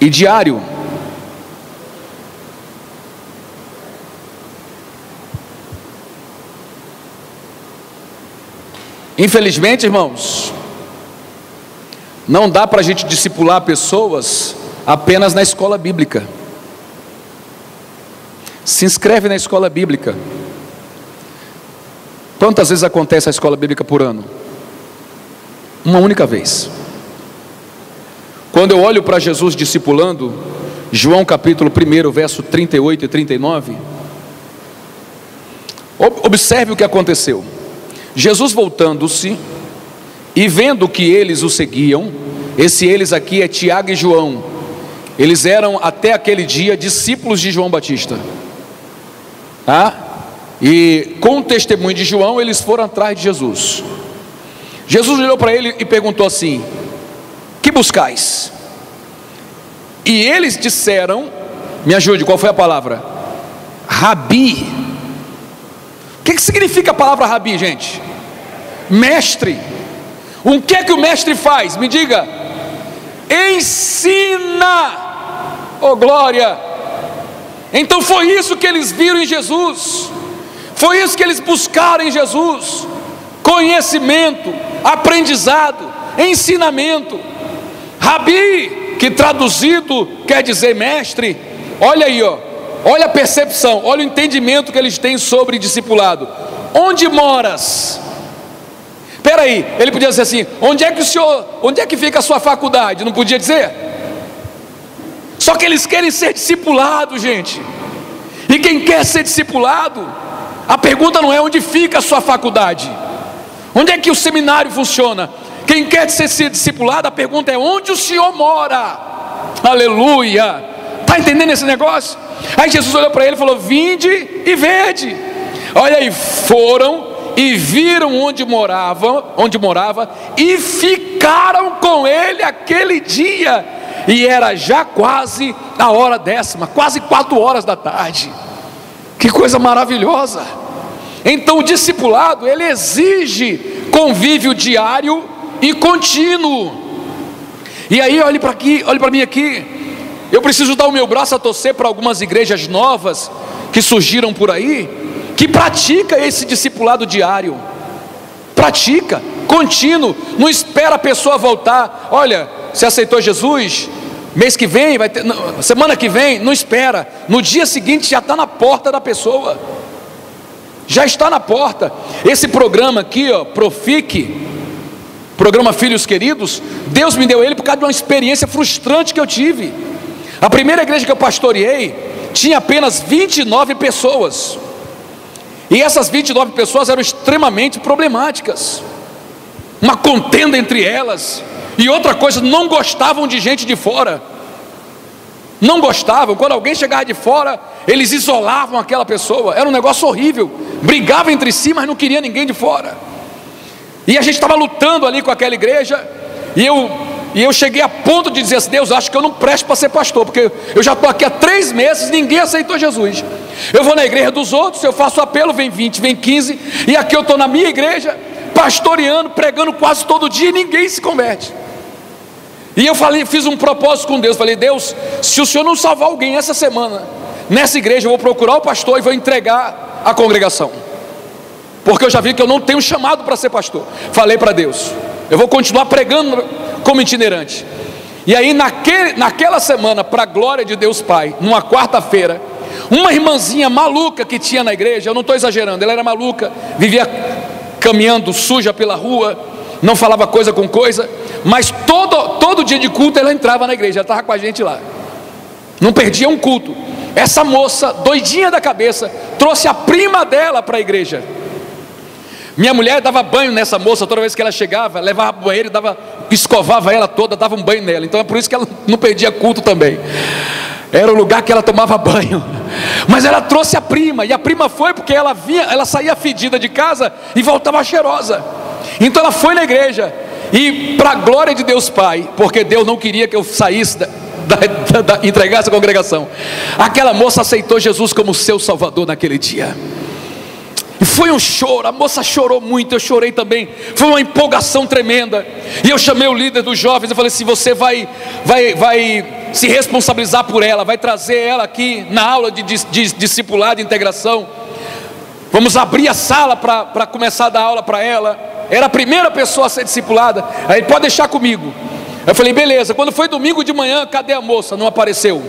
e diário. Infelizmente, irmãos, não dá para a gente discipular pessoas apenas na escola bíblica. Se inscreve na escola bíblica. Quantas vezes acontece a escola bíblica por ano? Uma única vez. Quando eu olho para Jesus discipulando, João capítulo 1, verso 38 e 39, observe o que aconteceu. Jesus voltando-se e vendo que eles o seguiam, esse eles aqui é Tiago e João, eles eram até aquele dia discípulos de João Batista, tá? E com o testemunho de João, eles foram atrás de Jesus. Jesus olhou para ele e perguntou assim: que buscais? E eles disseram, me ajude, qual foi a palavra? Rabi. O que significa a palavra rabi, gente? Mestre. O que é que o mestre faz? Me diga. Ensina. Oh glória. Então foi isso que eles viram em Jesus, foi isso que eles buscaram em Jesus: conhecimento, aprendizado, ensinamento. Rabi, que traduzido quer dizer mestre. Olha aí, ó, olha a percepção, olha o entendimento que eles têm sobre discipulado. Onde moras? Espera aí, ele podia dizer assim: onde é que fica a sua faculdade? Não podia dizer? Só que eles querem ser discipulados, gente. E quem quer ser discipulado, a pergunta não é onde fica a sua faculdade, onde é que o seminário funciona. Quem quer ser discipulado, a pergunta é: onde o Senhor mora? Aleluia. Está entendendo esse negócio? Aí Jesus olhou para ele e falou: vinde e vede. Olha aí, foram e viram onde morava e ficaram com ele aquele dia. E era já quase a hora 10ª, quase 4 horas da tarde. Que coisa maravilhosa. Então o discipulado, ele exige convívio diário e contínuo. E aí olhe para mim aqui. Eu preciso dar o meu braço a torcer para algumas igrejas novas que surgiram por aí, que pratica esse discipulado diário. Pratica, contínuo. Não espera a pessoa voltar. Olha, você aceitou Jesus? Mês que vem, vai ter, semana que vem, não espera. No dia seguinte já está na porta da pessoa. Já está na porta. Esse programa aqui, ó, Profic, programa Filhos Queridos, Deus me deu ele por causa de uma experiência frustrante que eu tive. A primeira igreja que eu pastoreei tinha apenas 29 pessoas. E essas 29 pessoas eram extremamente problemáticas. Uma contenda entre elas. E outra coisa, não gostavam de gente de fora. Não gostavam. Quando alguém chegava de fora, eles isolavam aquela pessoa. Era um negócio horrível. Brigavam entre si, mas não queria ninguém de fora. E a gente estava lutando ali com aquela igreja. E eu cheguei a ponto de dizer assim: Deus, acho que eu não presto para ser pastor, porque eu já estou aqui há 3 meses, ninguém aceitou Jesus. Eu vou na igreja dos outros, eu faço apelo, vem 20, vem 15. E aqui eu estou na minha igreja, pastoreando, pregando quase todo dia, e ninguém se converte. E eu fiz um propósito com Deus. Falei: Deus, se o Senhor não salvar alguém essa semana nessa igreja, eu vou procurar o pastor e vou entregar a congregação, porque eu já vi que eu não tenho chamado para ser pastor. Falei para Deus: eu vou continuar pregando como itinerante. E aí naquela semana, para a glória de Deus Pai, numa quarta-feira, uma irmãzinha maluca que tinha na igreja, eu não estou exagerando, ela era maluca, vivia caminhando suja pela rua, não falava coisa com coisa, mas todo dia de culto ela entrava na igreja, ela estava com a gente lá, não perdia um culto. essa moça, doidinha da cabeça, trouxe a prima dela para a igreja. Minha mulher dava banho nessa moça toda vez que ela chegava, levava para o banheiro, escovava ela toda, dava um banho nela. Então é por isso que ela não perdia culto também. Era o lugar que ela tomava banho. Mas ela trouxe a prima, e a prima foi porque ela saía fedida de casa e voltava cheirosa. Então ela foi na igreja, e para a glória de Deus Pai, porque Deus não queria que eu saísse entregasse a congregação, aquela moça aceitou Jesus como seu Salvador naquele dia. E foi um choro, a moça chorou muito, eu chorei também, foi uma empolgação tremenda. E eu chamei o líder dos jovens e falei assim: você vai se responsabilizar por ela, vai trazer ela aqui na aula de discipulado e integração. Vamos abrir a sala para começar a dar aula para ela. Era a primeira pessoa a ser discipulada. Aí pode deixar comigo. Eu falei: beleza. Quando foi domingo de manhã, cadê a moça? Não apareceu.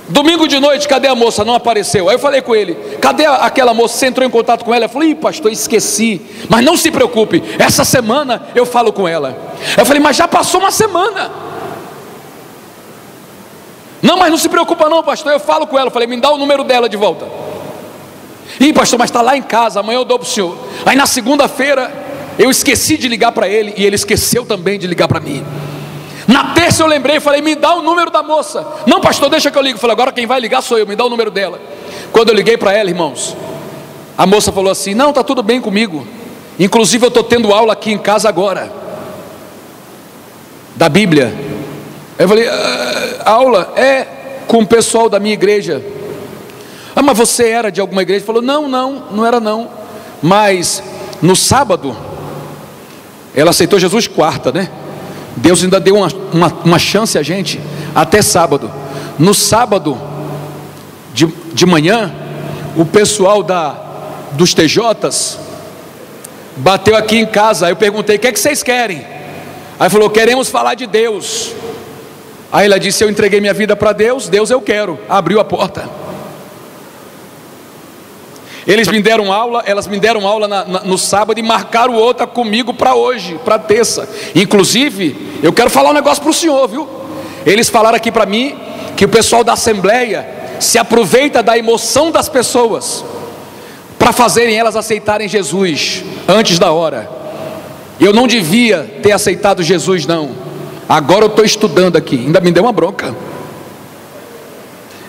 Domingo de noite, cadê a moça? Não apareceu. Aí eu falei com ele: cadê aquela moça? Você entrou em contato com ela? Eu falei: ih, pastor, esqueci. Mas não se preocupe, essa semana eu falo com ela. Eu falei: mas já passou uma semana. Não, mas não se preocupa não, pastor, eu falo com ela. Eu falei: me dá o número dela de volta. Ih, pastor, mas está lá em casa, amanhã eu dou para o senhor. Aí na segunda-feira eu esqueci de ligar para ele, e ele esqueceu também de ligar para mim. Na terça eu lembrei e falei: me dá o número da moça. Não, pastor, deixa que eu ligo. Eu falei: agora quem vai ligar sou eu, me dá o número dela. Quando eu liguei para ela, irmãos, a moça falou assim: não, está tudo bem comigo, inclusive eu estou tendo aula aqui em casa agora, da Bíblia. Eu falei: aula? É com o pessoal da minha igreja. Ah, mas você era de alguma igreja? Falou: não era não. Mas no sábado, ela aceitou Jesus quarta, né? Deus ainda deu uma chance a gente até sábado. No sábado de manhã, o pessoal dos TJs bateu aqui em casa. Aí eu perguntei: o que é que vocês querem? Aí falou: queremos falar de Deus. Aí ela disse: eu entreguei minha vida para Deus, Deus eu quero. Abriu a porta. Elas me deram aula no sábado e marcaram outra comigo para hoje, para terça. Inclusive, eu quero falar um negócio para o senhor, viu? Eles falaram aqui para mim que o pessoal da Assembleia se aproveita da emoção das pessoas para fazerem elas aceitarem Jesus antes da hora. Eu não devia ter aceitado Jesus, não. Agora eu estou estudando aqui, ainda me deu uma bronca.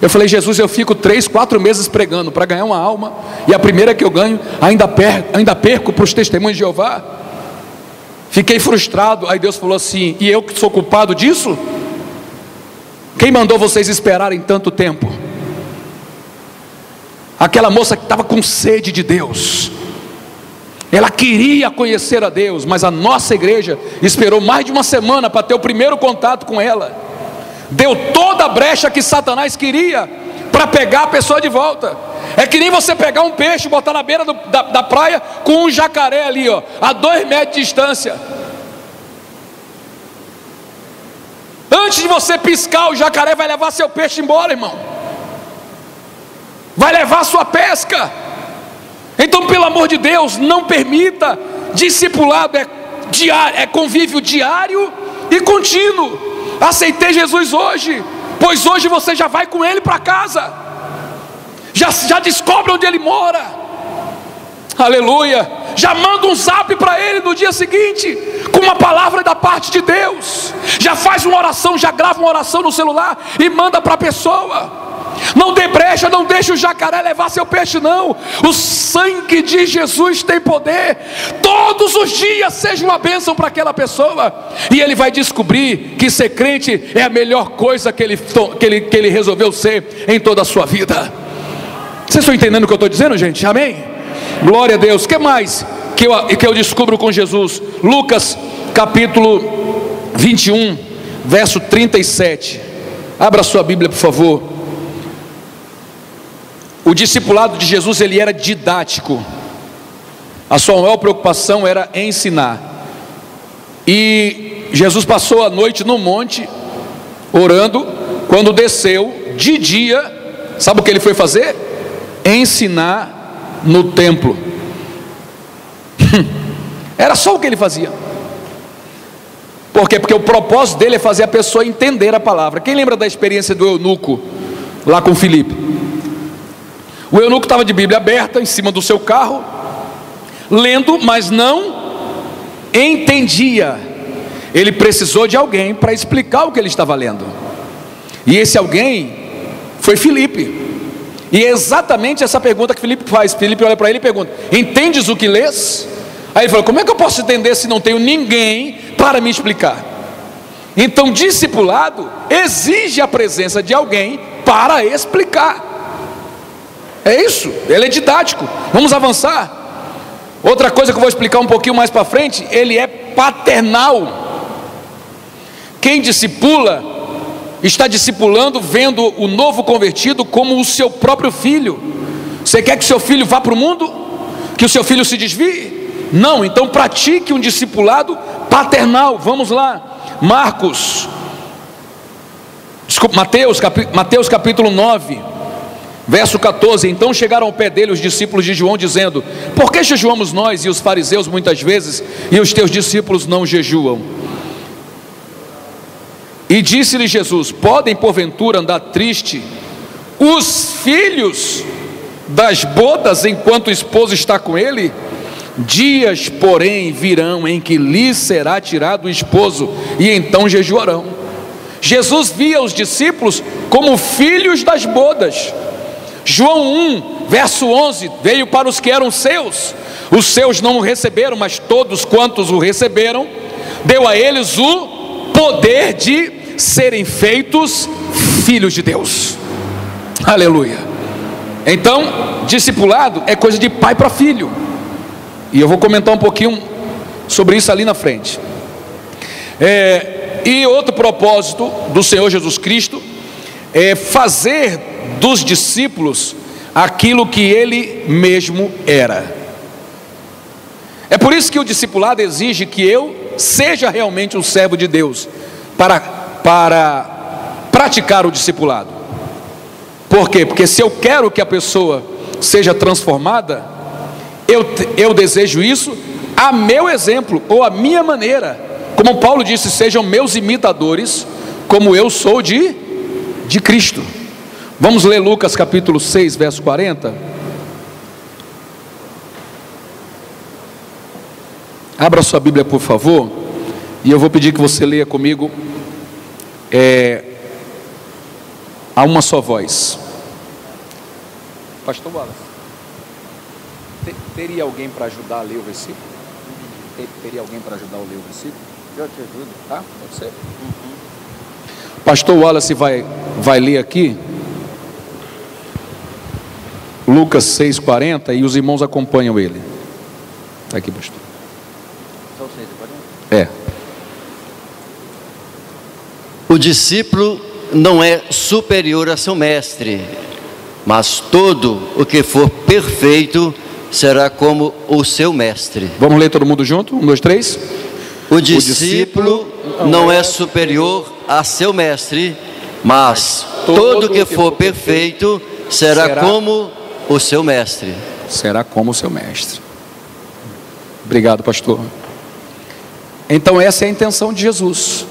Eu falei: Jesus, eu fico 3, 4 meses pregando para ganhar uma alma, e a primeira que eu ganho, ainda perco para os testemunhos de Jeová. Fiquei frustrado. Aí Deus falou assim: e eu que sou culpado disso? Quem mandou vocês esperarem tanto tempo? Aquela moça que estava com sede de Deus, ela queria conhecer a Deus, mas a nossa igreja esperou mais de uma semana para ter o primeiro contato com ela. Deu toda a brecha que Satanás queria para pegar a pessoa de volta. É que nem você pegar um peixe e botar na beira da praia com um jacaré ali, ó, a 2 metros de distância. Antes de você piscar, o jacaré vai levar seu peixe embora, irmão. Vai levar a sua pesca. Então, pelo amor de Deus, não permita. Discipulado é convívio diário e contínuo. Aceitei Jesus hoje, pois hoje você já vai com ele para casa, já descobre onde ele mora, aleluia, já manda um zap para ele no dia seguinte, com uma palavra da parte de Deus, já faz uma oração, já grava uma oração no celular e manda para a pessoa. Não dê brecha, não deixe o jacaré levar seu peixe não. O sangue de Jesus tem poder. Todos os dias seja uma bênção para aquela pessoa, e ele vai descobrir que ser crente é a melhor coisa que ele resolveu ser em toda a sua vida. Vocês estão entendendo o que eu estou dizendo, gente? Amém? Glória a Deus. O que mais que eu descubro com Jesus? Lucas capítulo 21, verso 37. Abra sua Bíblia, por favor. O discipulado de Jesus, ele era didático. A sua maior preocupação era ensinar. E Jesus passou a noite no monte, orando. Quando desceu, de dia, sabe o que ele foi fazer? Ensinar no templo. Era só o que ele fazia. Por quê? Porque o propósito dele é fazer a pessoa entender a palavra. Quem lembra da experiência do eunuco lá com Filipe. O eunuco estava de Bíblia aberta em cima do seu carro, lendo, mas não entendia. Ele precisou de alguém para explicar o que ele estava lendo, e esse alguém foi Filipe. E é exatamente essa pergunta que Filipe faz. Filipe olha para ele e pergunta: entendes o que lês? Aí ele falou: como é que eu posso entender se não tenho ninguém para me explicar? Então discipulado exige a presença de alguém para explicar. É isso, ele é didático. Vamos avançar. Outra coisa que eu vou explicar um pouquinho mais para frente, ele é paternal. Quem discipula, está discipulando, vendo o novo convertido como o seu próprio filho. Você quer que seu filho vá para o mundo? Que o seu filho se desvie? Não, então pratique um discipulado paternal. Vamos lá, Mateus capítulo 9, verso 14. Então chegaram ao pé dele os discípulos de João, dizendo: por que jejuamos nós e os fariseus muitas vezes, e os teus discípulos não jejuam? E disse-lhe Jesus: podem porventura andar triste os filhos das bodas enquanto o esposo está com ele? Dias, porém, virão em que lhes será tirado o esposo, e então jejuarão. Jesus via os discípulos como filhos das bodas. João 1, verso 11: veio para os que eram seus, os seus não o receberam, mas todos quantos o receberam, deu a eles o poder de serem feitos filhos de Deus. Aleluia. Então, discipulado é coisa de pai para filho, e eu vou comentar um pouquinho sobre isso ali na frente. E outro propósito do Senhor Jesus Cristo é fazer dos discípulos aquilo que Ele mesmo era. É por isso que o discipulado exige que eu seja realmente um servo de Deus para praticar o discipulado. Por quê? Porque se eu quero que a pessoa seja transformada, eu desejo isso a meu exemplo, ou a minha maneira. Como Paulo disse: sejam meus imitadores, como eu sou de Cristo. Vamos ler Lucas capítulo 6, verso 40. Abra sua Bíblia, por favor, e eu vou pedir que você leia comigo a uma só voz. Pastor Wallace, teria alguém para ajudar a ler o versículo? Teria alguém para ajudar a ler o versículo? Eu te ajudo. Tá? Pode ser? Pastor Wallace vai ler aqui Lucas 6,40, e os irmãos acompanham ele. Está aqui, pastor. Só 6,40? É. O discípulo não é superior a seu mestre, mas todo o que for perfeito será como o seu mestre. Vamos ler todo mundo junto? 1, 2, 3. O discípulo não é superior a seu mestre, mas todo o que for perfeito será como o seu mestre. Será como o seu mestre. Obrigado, pastor. Então essa é a intenção de Jesus.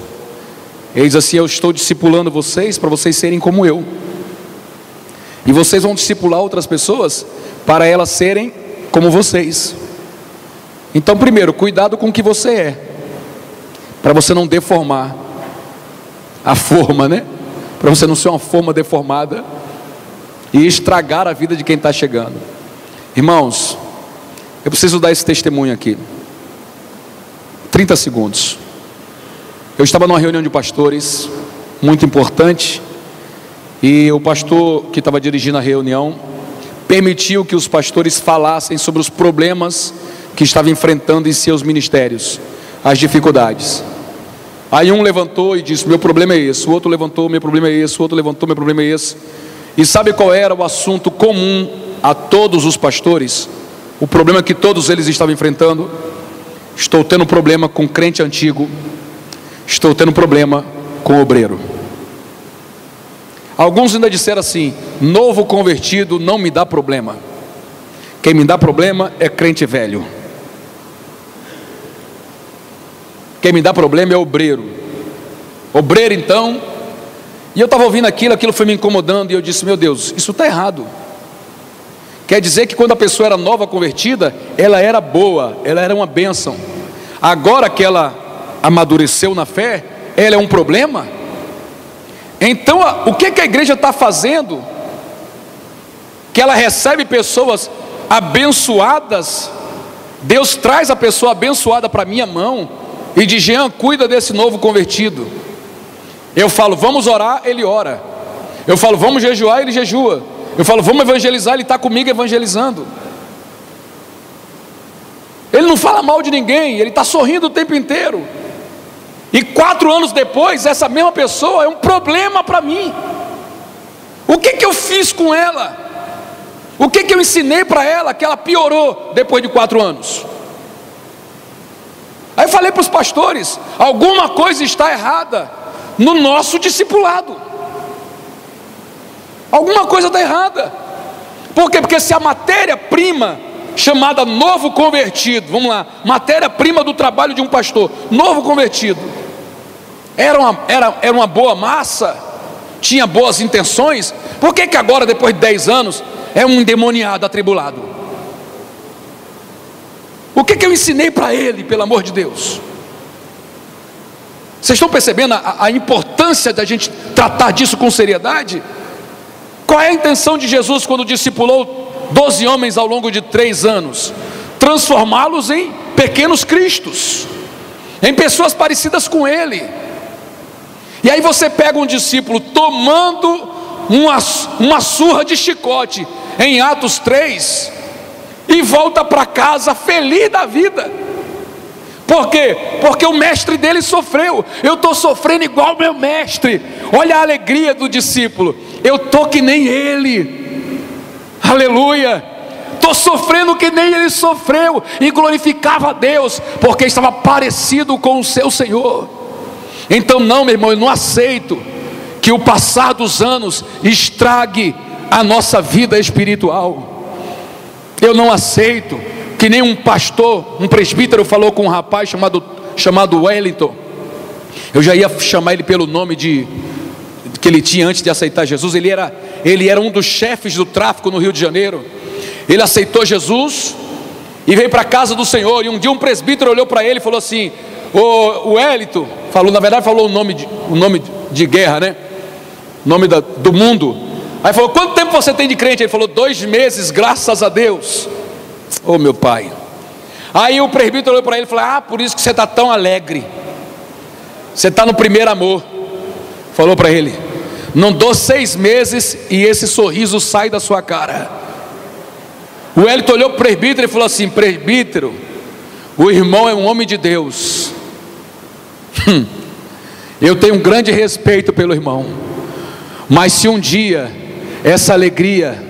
Ele diz assim: eu estou discipulando vocês para vocês serem como eu, e vocês vão discipular outras pessoas para elas serem como vocês. Então, primeiro, cuidado com o que você é, para você não deformar a forma, né? Para você não ser uma forma deformada e estragar a vida de quem está chegando. Irmãos, eu preciso dar esse testemunho aqui. 30 segundos. Eu estava numa reunião de pastores muito importante, e o pastor que estava dirigindo a reunião permitiu que os pastores falassem sobre os problemas que estavam enfrentando em seus ministérios, as dificuldades. Aí um levantou e disse: meu problema é esse. O outro levantou: meu problema é esse. O outro levantou: meu problema é esse. E sabe qual era o assunto comum a todos os pastores? O problema que todos eles estavam enfrentando: estou tendo problema com crente antigo, estou tendo problema com obreiro. Alguns ainda disseram assim: novo convertido não me dá problema, quem me dá problema é crente velho. Quem me dá problema é obreiro. Obreiro, então, E eu estava ouvindo aquilo foi me incomodando, e eu disse: meu Deus, isso está errado. Quer dizer que quando a pessoa era nova convertida, ela era boa, ela era uma bênção. Agora que ela amadureceu na fé, ela é um problema? Então o que a igreja está fazendo? Que ela recebe pessoas abençoadas, Deus traz a pessoa abençoada para a minha mão, e diz: Jean, cuida desse novo convertido. Eu falo: vamos orar, ele ora. Eu falo: vamos jejuar, ele jejua. Eu falo: vamos evangelizar, ele está comigo evangelizando. Ele não fala mal de ninguém, ele está sorrindo o tempo inteiro. E 4 anos depois, essa mesma pessoa é um problema para mim. O que eu fiz com ela? O que eu ensinei para ela que ela piorou depois de 4 anos? Aí eu falei para os pastores: alguma coisa está errada no nosso discipulado. Alguma coisa está errada. Por quê? Porque se a matéria-prima chamada novo convertido, vamos lá, matéria-prima do trabalho de um pastor, novo convertido, era uma boa massa, tinha boas intenções, por que agora, depois de 10 anos, é um endemoniado, atribulado? O que eu ensinei para ele, pelo amor de Deus? Vocês estão percebendo a importância da gente tratar disso com seriedade? Qual é a intenção de Jesus quando discipulou 12 homens ao longo de 3 anos? Transformá-los em pequenos cristos, em pessoas parecidas com ele. E aí você pega um discípulo tomando uma surra de chicote em Atos 3 e volta para casa feliz da vida. Por quê? Porque o mestre dele sofreu. Eu estou sofrendo igual meu mestre. Olha a alegria do discípulo: eu estou que nem ele. Aleluia. Estou sofrendo que nem ele sofreu, e glorificava a Deus, porque estava parecido com o seu Senhor. Então não, meu irmão, eu não aceito que o passar dos anos estrague a nossa vida espiritual. Eu não aceito que nem um pastor, um presbítero falou com um rapaz chamado Wellington. Eu já ia chamar ele pelo nome que ele tinha antes de aceitar Jesus. Ele era um dos chefes do tráfico no Rio de Janeiro. Ele aceitou Jesus e veio para a casa do Senhor. E um dia um presbítero olhou para ele e falou assim: o Wellington, na verdade falou o nome de guerra, né? Nome do mundo. Aí falou: quanto tempo você tem de crente? Ele falou: 2 meses, graças a Deus. Oh, meu pai. Aí o presbítero olhou para ele e falou: ah, por isso que você está tão alegre, você está no primeiro amor. Falou para ele: não dou 6 meses e esse sorriso sai da sua cara. O Wellington olhou para o presbítero e falou assim: presbítero, o irmão é um homem de Deus. Eu tenho um grande respeito pelo irmão, mas se um dia essa alegria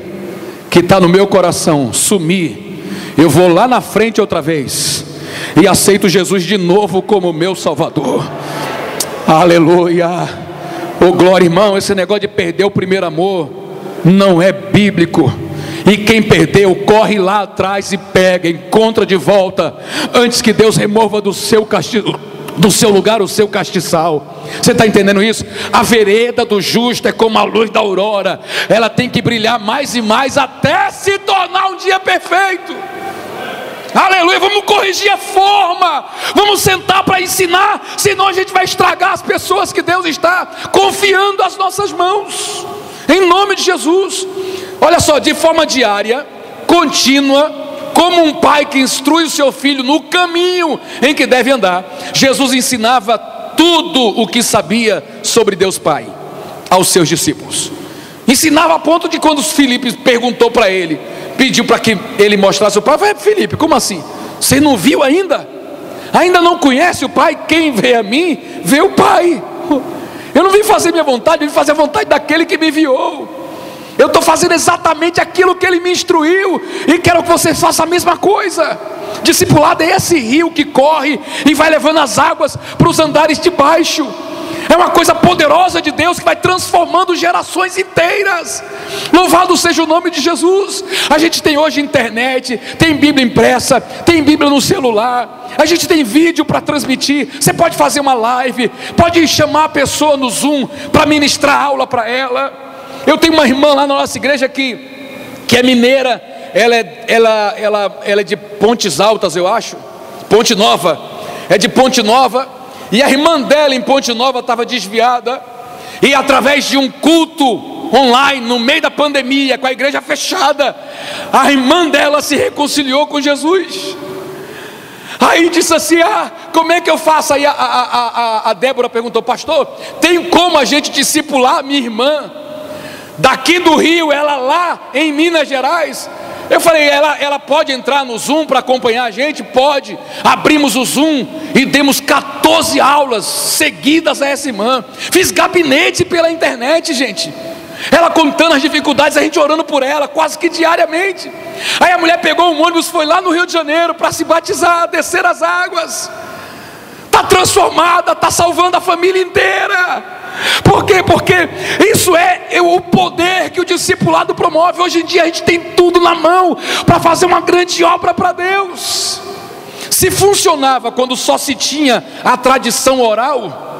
que está no meu coração sumir, eu vou lá na frente outra vez e aceito Jesus de novo como meu Salvador. Aleluia. Oh, glória, irmão. Esse negócio de perder o primeiro amor não é bíblico. E quem perdeu, corre lá atrás e pega, encontra de volta, antes que Deus remova do seu lugar o seu castiçal. Você está entendendo isso? A vereda do justo é como a luz da aurora, ela tem que brilhar mais e mais até se tornar um dia perfeito. Aleluia. Vamos corrigir a forma, vamos sentar para ensinar, senão a gente vai estragar as pessoas que Deus está confiando às nossas mãos, em nome de Jesus. Olha só, de forma diária, contínua, como um pai que instrui o seu filho no caminho em que deve andar, Jesus ensinava tudo o que sabia sobre Deus Pai aos seus discípulos. Ensinava a ponto de quando Filipe perguntou para ele, pediu para que ele mostrasse o Pai, falei: Filipe, como assim? Você não viu ainda? Ainda não conhece o Pai? Quem vê a mim, vê o Pai. Eu não vim fazer minha vontade, eu vim fazer a vontade daquele que me enviou. Eu estou fazendo exatamente aquilo que ele me instruiu, e quero que você faça a mesma coisa. Discipulado é esse rio que corre e vai levando as águas para os andares de baixo. É uma coisa poderosa de Deus que vai transformando gerações inteiras. Louvado seja o nome de Jesus. A gente tem hoje internet, tem Bíblia impressa, tem Bíblia no celular. a gente tem vídeo para transmitir. Você pode fazer uma live, pode chamar a pessoa no Zoom para ministrar aula para ela. Eu tenho uma irmã lá na nossa igreja que é mineira. Ela é de Pontes Altas, eu acho, Ponte Nova, é de Ponte Nova, e a irmã dela em Ponte Nova estava desviada, e através de um culto online, no meio da pandemia, com a igreja fechada, a irmã dela se reconciliou com Jesus. Aí disse assim: como é que eu faço? Aí a Débora perguntou: pastor, tem como a gente discipular a minha irmã daqui do Rio, ela lá em Minas Gerais? Eu falei: ela pode entrar no Zoom para acompanhar a gente? Pode. Abrimos o Zoom e demos 14 aulas seguidas a essa irmã. Fiz gabinete pela internet, gente. Ela contando as dificuldades, a gente orando por ela, quase que diariamente. Aí a mulher pegou um ônibus, foi lá no Rio de Janeiro para se batizar, descer as águas. Está transformada, está salvando a família inteira. Por quê? Porque isso é o poder que o discipulado promove. Hoje em dia a gente tem tudo na mão para fazer uma grande obra para Deus. Se funcionava quando só se tinha a tradição oral,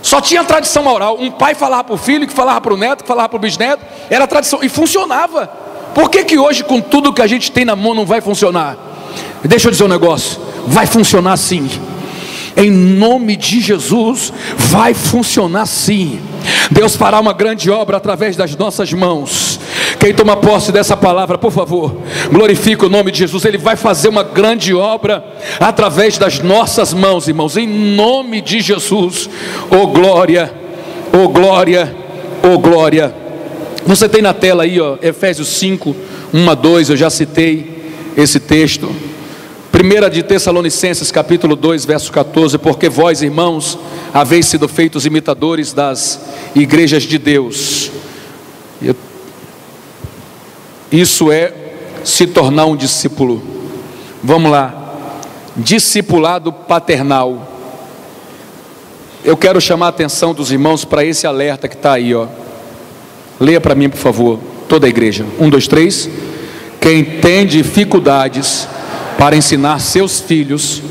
só tinha a tradição oral, um pai falava para o filho, que falava para o neto, que falava para o bisneto, era a tradição, e funcionava. Por que hoje, com tudo que a gente tem na mão, não vai funcionar? Deixa eu dizer um negócio: vai funcionar sim. Em nome de Jesus, vai funcionar sim. Deus fará uma grande obra através das nossas mãos. Quem toma posse dessa palavra, por favor, glorifique o nome de Jesus. Ele vai fazer uma grande obra através das nossas mãos, irmãos, em nome de Jesus. Oh glória, oh glória, oh glória. Você tem na tela aí, ó, Efésios 5, 1 a 2, eu já citei esse texto. 1 de Tessalonicenses capítulo 2, verso 14: porque vós, irmãos, haveis sido feitos imitadores das igrejas de Deus. Isso é se tornar um discípulo. Vamos lá, discipulado paternal. Eu quero chamar a atenção dos irmãos para esse alerta que está aí, ó. Leia para mim, por favor, toda a igreja. 1, 2, 3. Quem tem dificuldades para ensinar seus filhos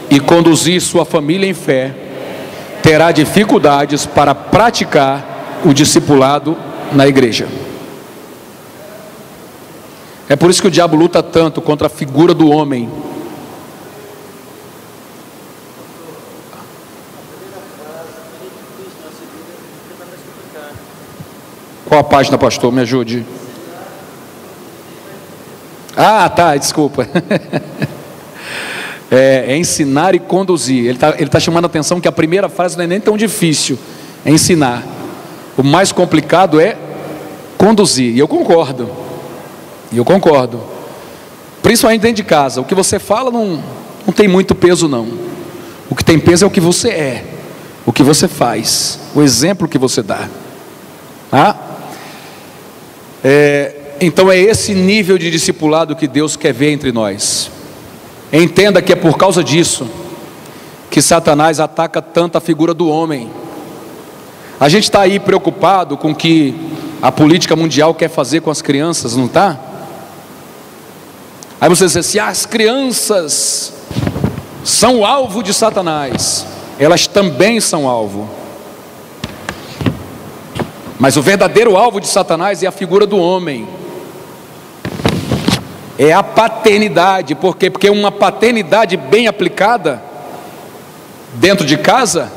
e conduzir sua família em fé, terá dificuldades para praticar o discipulado na igreja. É por isso que o diabo luta tanto contra a figura do homem. Qual a página, pastor? Me ajude. Tá, desculpa. É ensinar e conduzir. Ele tá chamando a atenção que a primeira frase não é nem tão difícil, é ensinar. O mais complicado é conduzir. E eu concordo. Principalmente dentro de casa. O que você fala não tem muito peso não. O que tem peso é o que você é, o que você faz, o exemplo que você dá. Então é esse nível de discipulado que Deus quer ver entre nós. Entenda que é por causa disso que Satanás ataca tanto a figura do homem. A gente está aí preocupado com o que a política mundial quer fazer com as crianças, não está? Aí você diz assim: as crianças são alvo de Satanás. Elas também são alvo. Mas o verdadeiro alvo de Satanás é a figura do homem. É a paternidade. Por quê? Porque uma paternidade bem aplicada dentro de casa,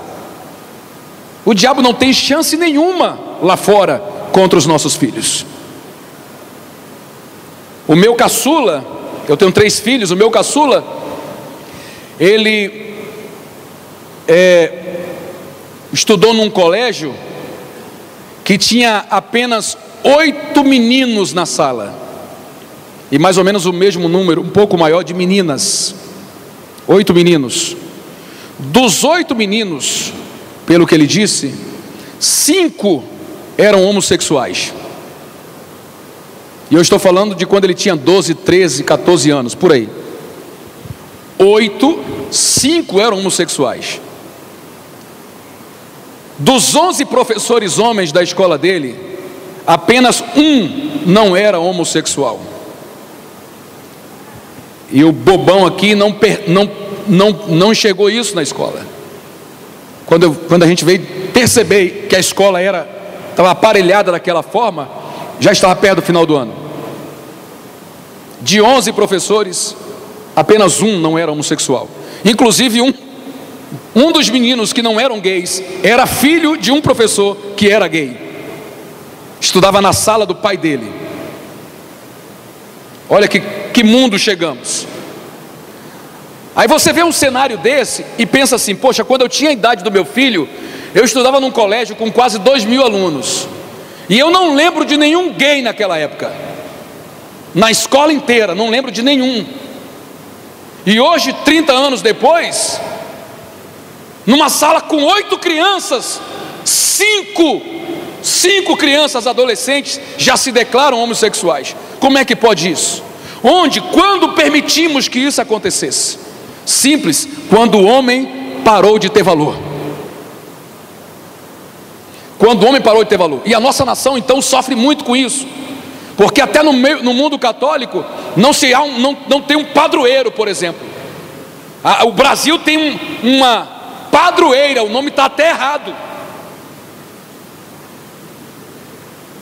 o diabo não tem chance nenhuma lá fora contra os nossos filhos. O meu caçula, eu tenho 3 filhos, o meu caçula, ele estudou num colégio que tinha apenas 8 meninos na sala, e mais ou menos o mesmo número, um pouco maior, de meninas. 8 meninos. Dos 8 meninos, pelo que ele disse, 5 eram homossexuais. E eu estou falando de quando ele tinha 12, 13, 14 anos, por aí. 5 eram homossexuais. Dos 11 professores homens da escola dele, apenas 1 não era homossexual. E o bobão aqui não não enxergou isso na escola. Quando a gente veio perceber que a escola estava aparelhada daquela forma, já estava perto do final do ano. De 11 professores, apenas um não era homossexual. Inclusive um dos meninos que não eram gays era filho de um professor que era gay. Estudava na sala do pai dele. Olha que mundo chegamos. Aí você vê um cenário desse e pensa assim: poxa, quando eu tinha a idade do meu filho, eu estudava num colégio com quase 2.000 alunos, e eu não lembro de nenhum gay naquela época. Na escola inteira, não lembro de nenhum. E hoje, 30 anos depois, numa sala com 8 crianças, 5 crianças adolescentes já se declaram homossexuais. Como é que pode isso? Onde, quando permitimos que isso acontecesse? Simples, quando o homem parou de ter valor. Quando o homem parou de ter valor. E a nossa nação então sofre muito com isso, porque até no mundo católico não tem um padroeiro, por exemplo. O Brasil tem uma padroeira, o nome está até errado,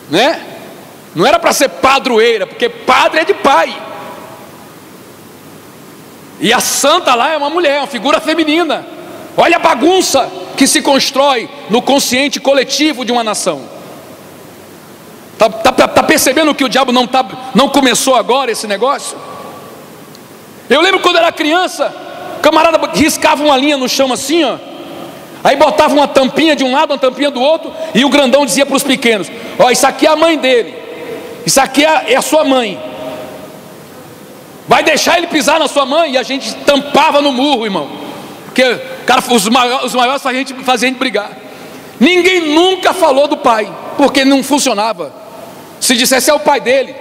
né? Não era para ser padroeira, porque padre é de pai. E a santa lá é uma mulher, uma figura feminina. Olha a bagunça que se constrói no consciente coletivo de uma nação. Tá percebendo que o diabo não começou agora esse negócio? Eu lembro quando era criança, o camarada riscava uma linha no chão assim, ó. Aí botava uma tampinha de um lado, uma tampinha do outro, e o grandão dizia para os pequenos: ó, isso aqui é a mãe dele, isso aqui é a sua mãe. Vai deixar ele pisar na sua mãe? E a gente tampava no murro, irmão, porque os maiores faziam a gente brigar. Ninguém nunca falou do pai, porque não funcionava. Se dissesse é o pai dele,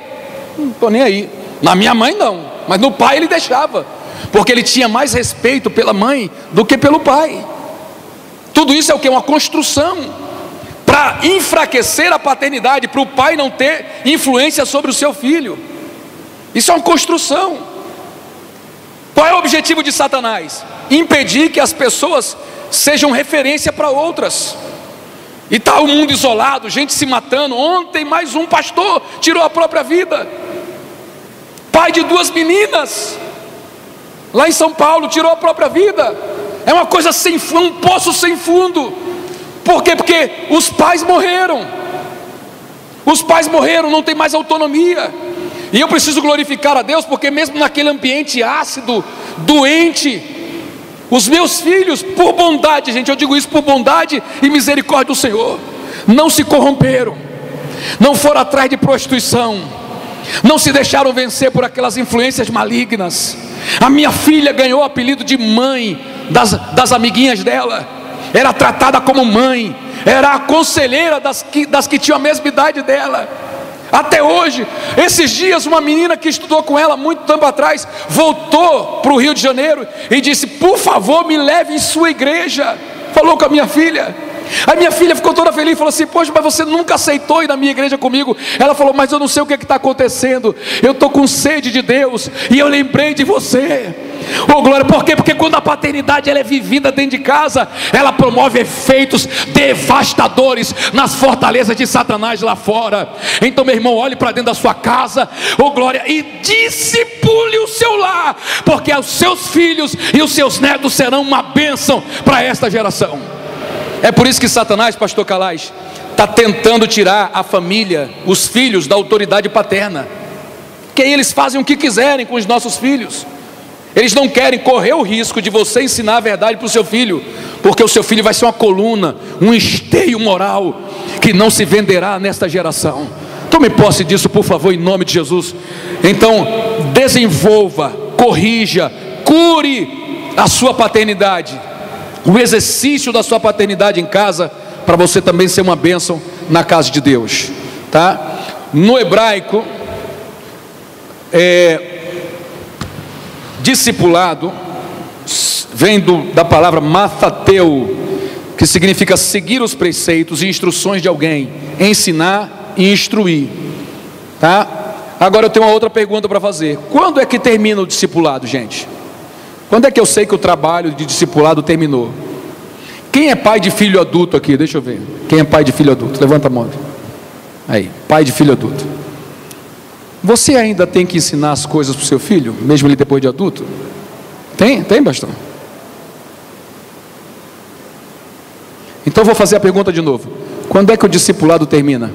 não estou nem aí. Na minha mãe não, mas no pai ele deixava, porque ele tinha mais respeito pela mãe do que pelo pai. Tudo isso é o que? Uma construção para enfraquecer a paternidade, para o pai não ter influência sobre o seu filho. Isso é uma construção. Qual é o objetivo de Satanás? Impedir que as pessoas sejam referência para outras. E está o mundo isolado, gente se matando. Ontem mais um pastor tirou a própria vida, pai de 2 meninas, lá em São Paulo, tirou a própria vida. É uma coisa sem fundo, um poço sem fundo. Por quê? Porque os pais morreram. Os pais morreram, não tem mais autonomia. E eu preciso glorificar a Deus, porque mesmo naquele ambiente ácido, doente, os meus filhos, por bondade, gente, eu digo isso por bondade e misericórdia do Senhor, não se corromperam, não foram atrás de prostituição, não se deixaram vencer por aquelas influências malignas. A minha filha ganhou o apelido de mãe das amiguinhas dela, era tratada como mãe, era a conselheira das que tinham a mesma idade dela. Até hoje, esses dias, uma menina que estudou com ela muito tempo atrás, voltou para o Rio de Janeiro e disse: por favor, me leve em sua igreja. Falou com a minha filha. A minha filha ficou toda feliz, falou assim: poxa, mas você nunca aceitou ir na minha igreja comigo? Ela falou: mas eu não sei o que está acontecendo, eu estou com sede de Deus, e eu lembrei de você. Oh glória, por quê? Porque quando a paternidade ela é vivida dentro de casa, ela promove efeitos devastadores nas fortalezas de Satanás lá fora. Então meu irmão, olhe para dentro da sua casa, oh glória, e discipule o seu lar, porque os seus filhos e os seus netos serão uma bênção para esta geração. É por isso que Satanás, pastor Calais, está tentando tirar a família, os filhos, da autoridade paterna, que aí eles fazem o que quiserem com os nossos filhos. Eles não querem correr o risco de você ensinar a verdade para o seu filho, porque o seu filho vai ser uma coluna, um esteio moral, que não se venderá nesta geração. Tome posse disso, por favor, em nome de Jesus. Então, desenvolva, corrija, cure a sua paternidade, o exercício da sua paternidade em casa, para você também ser uma bênção na casa de Deus, tá? No hebraico, discipulado vem da palavra mathateu, que significa seguir os preceitos e instruções de alguém, ensinar e instruir, tá? Agora eu tenho uma outra pergunta para fazer: quando é que termina o discipulado, gente? Quando é que eu sei que o trabalho de discipulado terminou? Quem é pai de filho adulto aqui? Deixa eu ver. Quem é pai de filho adulto? Levanta a mão. Aí, pai de filho adulto. Você ainda tem que ensinar as coisas para o seu filho, mesmo ele depois de adulto? Tem, pastor? Então vou fazer a pergunta de novo. Quando é que o discipulado termina?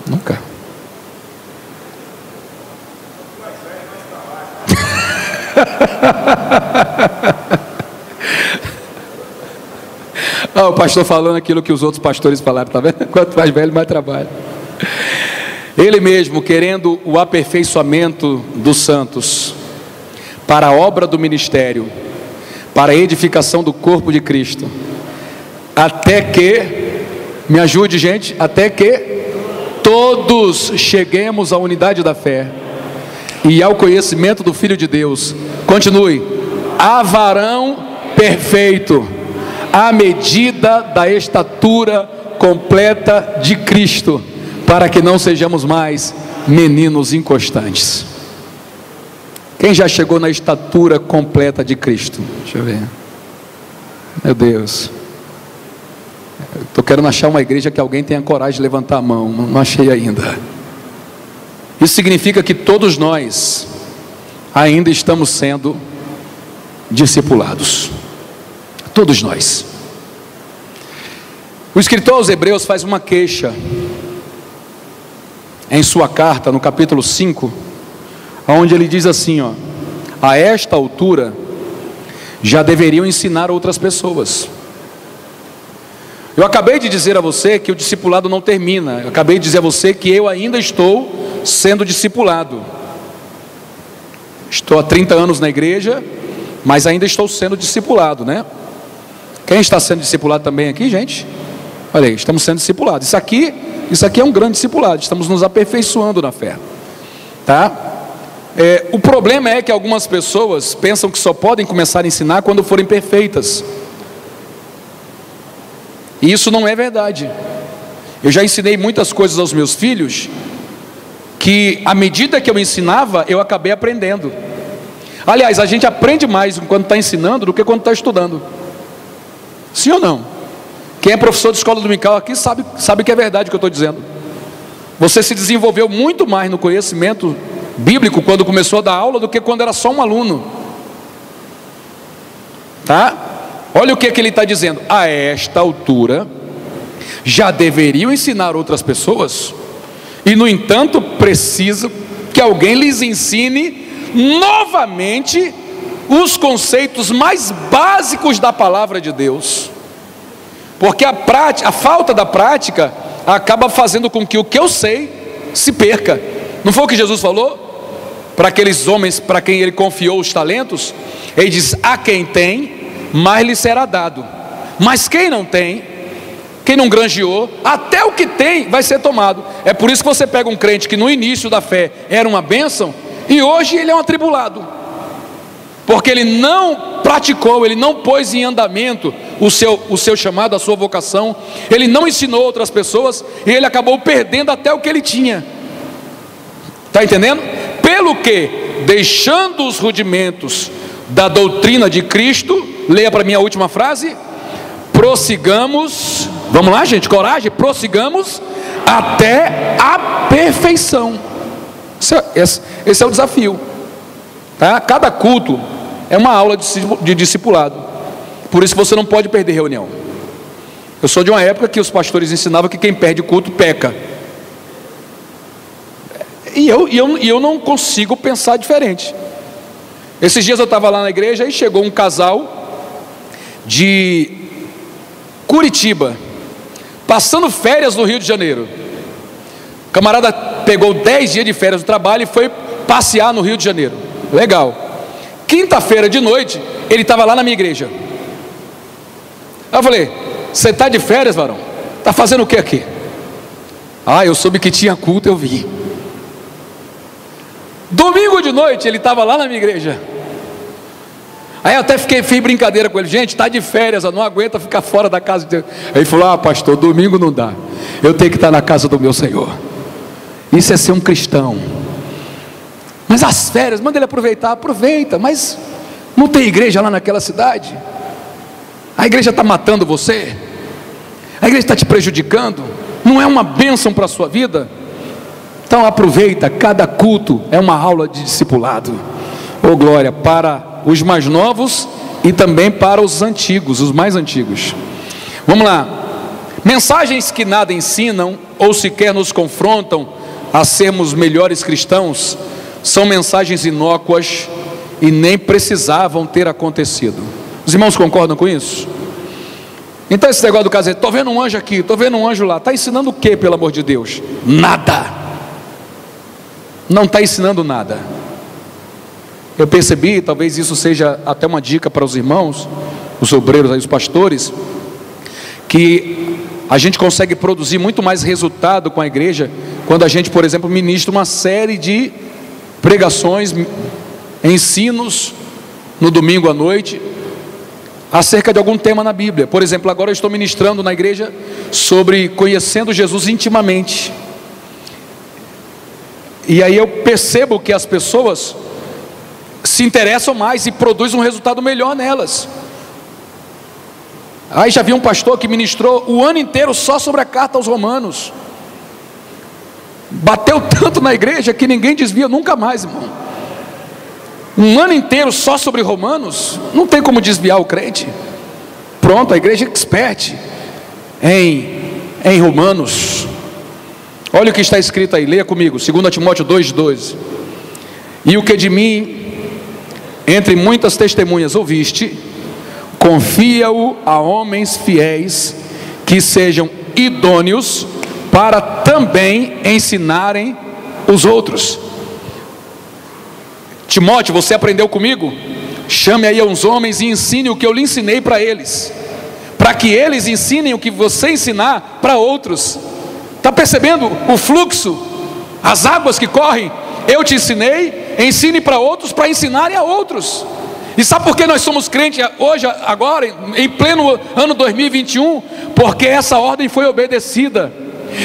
Nunca. O pastor falando aquilo que os outros pastores falaram, tá vendo? Quanto mais velho, mais trabalho. Ele mesmo, querendo o aperfeiçoamento dos santos, para a obra do ministério, para a edificação do corpo de Cristo, até que, me ajude gente, até que todos cheguemos à unidade da fé e ao conhecimento do Filho de Deus. Continue. A varão perfeito, à medida da estatura completa de Cristo, para que não sejamos mais meninos inconstantes. Quem já chegou na estatura completa de Cristo? Deixa eu ver. Meu Deus. Estou querendo achar uma igreja que alguém tenha coragem de levantar a mão. Não achei ainda. Isso significa que todos nós ainda estamos sendo discipulados. Todos nós. O escritor aos Hebreus faz uma queixa em sua carta, no capítulo 5, onde ele diz assim, ó: a esta altura já deveriam ensinar outras pessoas. Eu acabei de dizer a você que o discipulado não termina. Eu acabei de dizer a você que eu ainda estou sendo discipulado. Estou há 30 anos na igreja, mas ainda estou sendo discipulado, né? Quem está sendo discipulado também aqui, gente? Olha aí, estamos sendo discipulados. Isso aqui é um grande discipulado. Estamos nos aperfeiçoando na fé, tá? O problema é que algumas pessoas pensam que só podem começar a ensinar quando forem perfeitas. E isso não é verdade. Eu já ensinei muitas coisas aos meus filhos que, à medida que eu ensinava, eu acabei aprendendo. Aliás, a gente aprende mais quando está ensinando do que quando está estudando. Sim ou não? Quem é professor de escola dominical aqui sabe que é verdade o que eu estou dizendo. Você se desenvolveu muito mais no conhecimento bíblico quando começou a dar aula do que quando era só um aluno. Tá? Olha o que ele está dizendo. A esta altura já deveriam ensinar outras pessoas, e no entanto precisam que alguém lhes ensine novamente os conceitos mais básicos da palavra de Deus, porque a falta da prática acaba fazendo com que o que eu sei se perca. Não foi o que Jesus falou para aqueles homens para quem ele confiou os talentos? Ele diz: a quem tem, mais lhe será dado, mas quem não tem, quem não granjeou, até o que tem vai ser tomado. É por isso que você pega um crente que no início da fé era uma bênção, e hoje ele é um atribulado, porque ele não praticou, ele não pôs em andamento o seu chamado, a sua vocação, ele não ensinou outras pessoas, e ele acabou perdendo até o que ele tinha. Está entendendo? Pelo que, deixando os rudimentos da doutrina de Cristo, leia para mim a última frase: prossigamos, vamos lá gente, coragem, prossigamos até a perfeição. Esse é o desafio, tá? Cada culto é uma aula de discipulado, por isso você não pode perder reunião. Eu sou de uma época que os pastores ensinavam que quem perde culto peca, e eu não consigo pensar diferente. Esses dias eu estava lá na igreja e chegou um casal de Curitiba, passando férias no Rio de Janeiro. O camarada pegou 10 dias de férias do trabalho e foi passear no Rio de Janeiro. Legal. Quinta-feira de noite, ele estava lá na minha igreja. Aí eu falei: você está de férias, varão? Está fazendo o que aqui? Ah, eu soube que tinha culto, eu vim. Domingo de noite, ele estava lá na minha igreja. Aí eu até fiz brincadeira com ele: gente, está de férias, não aguenta ficar fora da casa de Deus. Aí ele falou: ah, pastor, domingo não dá, eu tenho que estar na casa do meu Senhor. Isso é ser um cristão. Mas as férias, manda ele aproveitar, aproveita, mas Não tem igreja lá naquela cidade? A igreja está matando você? A igreja está te prejudicando? Não é uma bênção para a sua vida? Então aproveita, cada culto é uma aula de discipulado. Oh glória, para os mais novos e também para os antigos, os mais antigos. Vamos lá. Mensagens que nada ensinam ou sequer nos confrontam a sermos melhores cristãos são mensagens inócuas e nem precisavam ter acontecido. Os irmãos concordam com isso? Então esse negócio do casamento, estou vendo um anjo aqui, estou vendo um anjo lá, está ensinando o que, pelo amor de Deus? Nada. Não está ensinando nada. Eu percebi, talvez isso seja até uma dica para os irmãos, os obreiros aí, os pastores, que a gente consegue produzir muito mais resultado com a igreja quando a gente, por exemplo, ministra uma série de pregações, ensinos no domingo à noite acerca de algum tema na Bíblia. Por exemplo, agora eu estou ministrando na igreja sobre conhecendo Jesus intimamente. E aí eu percebo que as pessoas se interessam mais e produzem um resultado melhor nelas. Aí já vi um pastor que ministrou o ano inteiro só sobre a carta aos Romanos. Bateu tanto na igreja que ninguém desvia nunca mais, irmão. Um ano inteiro só sobre Romanos, não tem como desviar o crente. Pronto, a igreja é expert em Romanos. Olha o que está escrito aí, leia comigo, 2 Timóteo 2,12. E o que de mim, entre muitas testemunhas ouviste, confia-o a homens fiéis, que sejam idôneos para também ensinarem os outros. Timóteo, você aprendeu comigo? Chame aí uns homens e ensine o que eu lhe ensinei para eles, para que eles ensinem o que você ensinar para outros. Está percebendo o fluxo, as águas que correm? Eu te ensinei, ensine para outros, para ensinarem a outros. E sabe por que nós somos crentes hoje, agora, em pleno ano 2021? Porque essa ordem foi obedecida.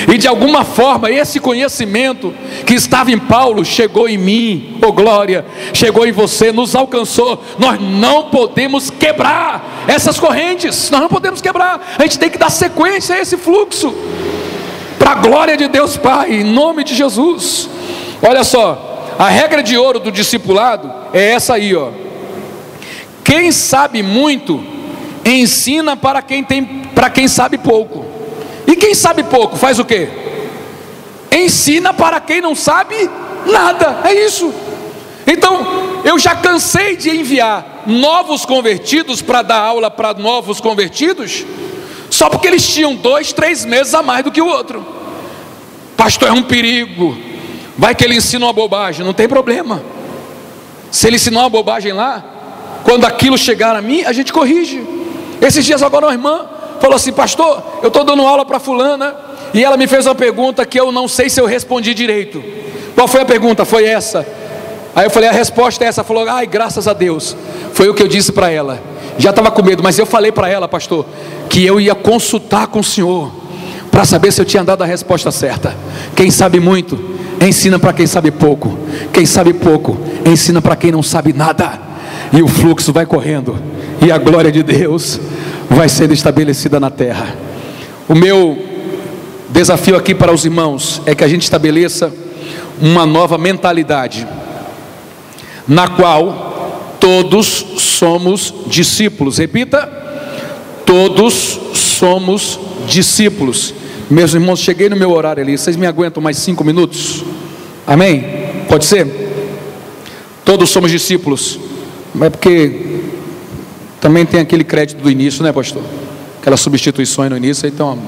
E de alguma forma esse conhecimento que estava em Paulo chegou em mim, oh glória, chegou em você, nos alcançou. Nós não podemos quebrar essas correntes, nós não podemos quebrar. A gente tem que dar sequência a esse fluxo, para a glória de Deus Pai, em nome de Jesus. Olha só, a regra de ouro do discipulado é essa aí, ó. Quem sabe muito ensina para quem sabe pouco. E quem sabe pouco faz o quê? Ensina para quem não sabe nada. É isso. Então eu já cansei de enviar novos convertidos para dar aula para novos convertidos, só porque eles tinham 2, 3 meses a mais do que o outro. Pastor, é um perigo, vai que ele ensina uma bobagem. Não tem problema. Se ele ensinar uma bobagem lá, quando aquilo chegar a mim, a gente corrige. Esses dias agora uma irmã falou assim: pastor, eu estou dando aula para fulana, e ela me fez uma pergunta que eu não sei se eu respondi direito. Qual foi a pergunta? Foi essa. Aí eu falei, a resposta é essa. Falou, ai, graças a Deus. Foi o que eu disse para ela. Já estava com medo, mas eu falei para ela, pastor, que eu ia consultar com o senhor, para saber se eu tinha dado a resposta certa. Quem sabe muito, ensina para quem sabe pouco. Quem sabe pouco, ensina para quem não sabe nada. E o fluxo vai correndo, e a glória de Deus vai sendo estabelecida na terra. O meu desafio aqui para os irmãos é que a gente estabeleça uma nova mentalidade, na qual todos somos discípulos. Repita: todos somos discípulos. Meus irmãos, cheguei no meu horário ali, vocês me aguentam mais 5 minutos? Amém? Pode ser? Todos somos discípulos. Mas é porque também tem aquele crédito do início, né, pastor? Aquelas substituições no início. Então,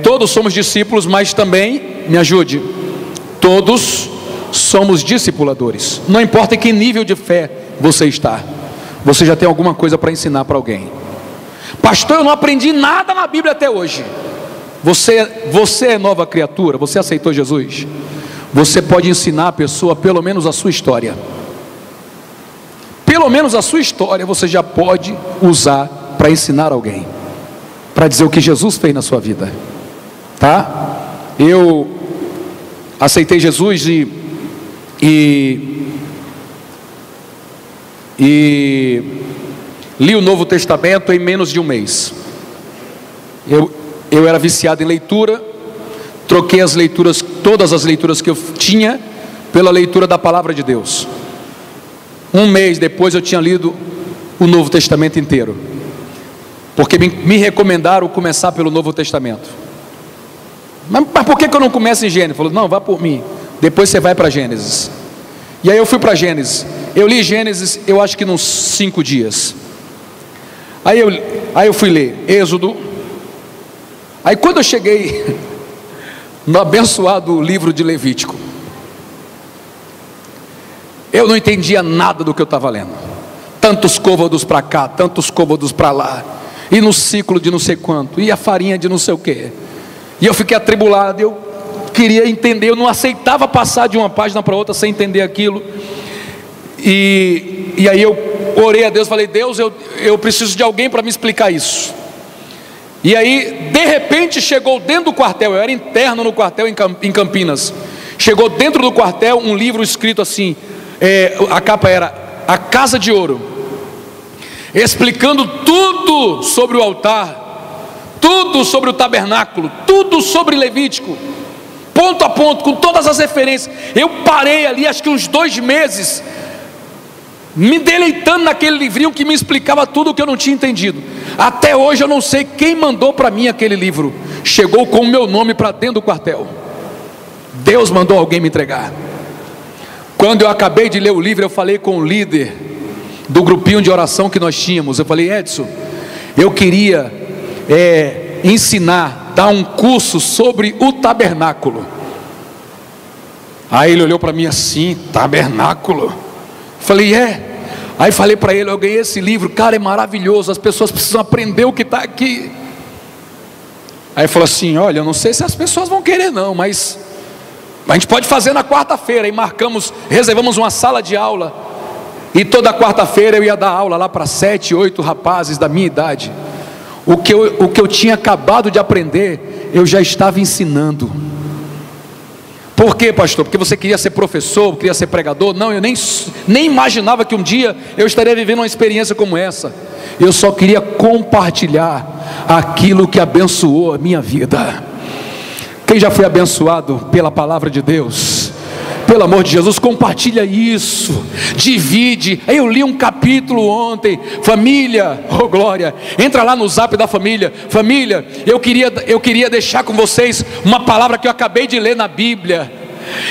todos somos discípulos, mas também, me ajude, todos somos discipuladores. Não importa em que nível de fé você está, você já tem alguma coisa para ensinar para alguém. Pastor, eu não aprendi nada na Bíblia até hoje. Você é nova criatura, você aceitou Jesus. Você pode ensinar a pessoa pelo menos a sua história. Pelo menos a sua história você já pode usar para ensinar alguém, para dizer o que Jesus fez na sua vida, tá? Eu aceitei Jesus e e li o Novo Testamento em menos de um mês. Eu era viciado em leitura, troquei as leituras, todas as leituras que eu tinha, pela leitura da Palavra de Deus. Um mês depois eu tinha lido o Novo Testamento inteiro, porque me recomendaram começar pelo Novo Testamento. Mas por que eu não começo em Gênesis? Falou, não, vá por mim, depois você vai para Gênesis. E aí eu fui para Gênesis. Eu li Gênesis, eu acho que nos 5 dias. Aí eu fui ler Êxodo. Aí quando eu cheguei no abençoado livro de Levítico, eu não entendia nada do que eu estava lendo. Tantos côvados para cá, tantos côvados para lá, e no ciclo de não sei quanto, e a farinha de não sei o que. E eu fiquei atribulado, eu queria entender, eu não aceitava passar de uma página para outra sem entender aquilo. E aí eu orei a Deus, falei, Deus, eu preciso de alguém para me explicar isso. E aí, de repente, chegou dentro do quartel, eu era interno no quartel em Campinas. Chegou dentro do quartel um livro escrito assim, a capa era A Casa de Ouro, explicando tudo sobre o altar, tudo sobre o tabernáculo, tudo sobre Levítico, ponto a ponto, com todas as referências. Eu parei ali, acho que uns 2 meses, me deleitando naquele livrinho que me explicava tudo o que eu não tinha entendido. Até hoje eu não sei quem mandou para mim aquele livro. Chegou com o meu nome para dentro do quartel. Deus mandou alguém me entregar. Quando eu acabei de ler o livro, eu falei com o líder do grupinho de oração que nós tínhamos. Eu falei, Edson, eu queria ensinar, dar um curso sobre o tabernáculo. Aí ele olhou para mim assim, tabernáculo? Falei, Aí falei para ele, eu ganhei esse livro, cara, é maravilhoso, as pessoas precisam aprender o que está aqui. Aí ele falou assim, olha, eu não sei se as pessoas vão querer não, mas a gente pode fazer na quarta-feira. E reservamos uma sala de aula, e toda quarta-feira eu ia dar aula lá para 7, 8 rapazes da minha idade. O que eu tinha acabado de aprender, eu já estava ensinando. Por quê, pastor? Porque você queria ser professor, queria ser pregador? Não, eu nem imaginava que um dia eu estaria vivendo uma experiência como essa. Eu só queria compartilhar aquilo que abençoou a minha vida. Quem já foi abençoado pela palavra de Deus? Pelo amor de Jesus, compartilha isso, divide. Eu li um capítulo ontem, família, oh glória, entra lá no zap da família. Família, eu queria deixar com vocês uma palavra que eu acabei de ler na Bíblia,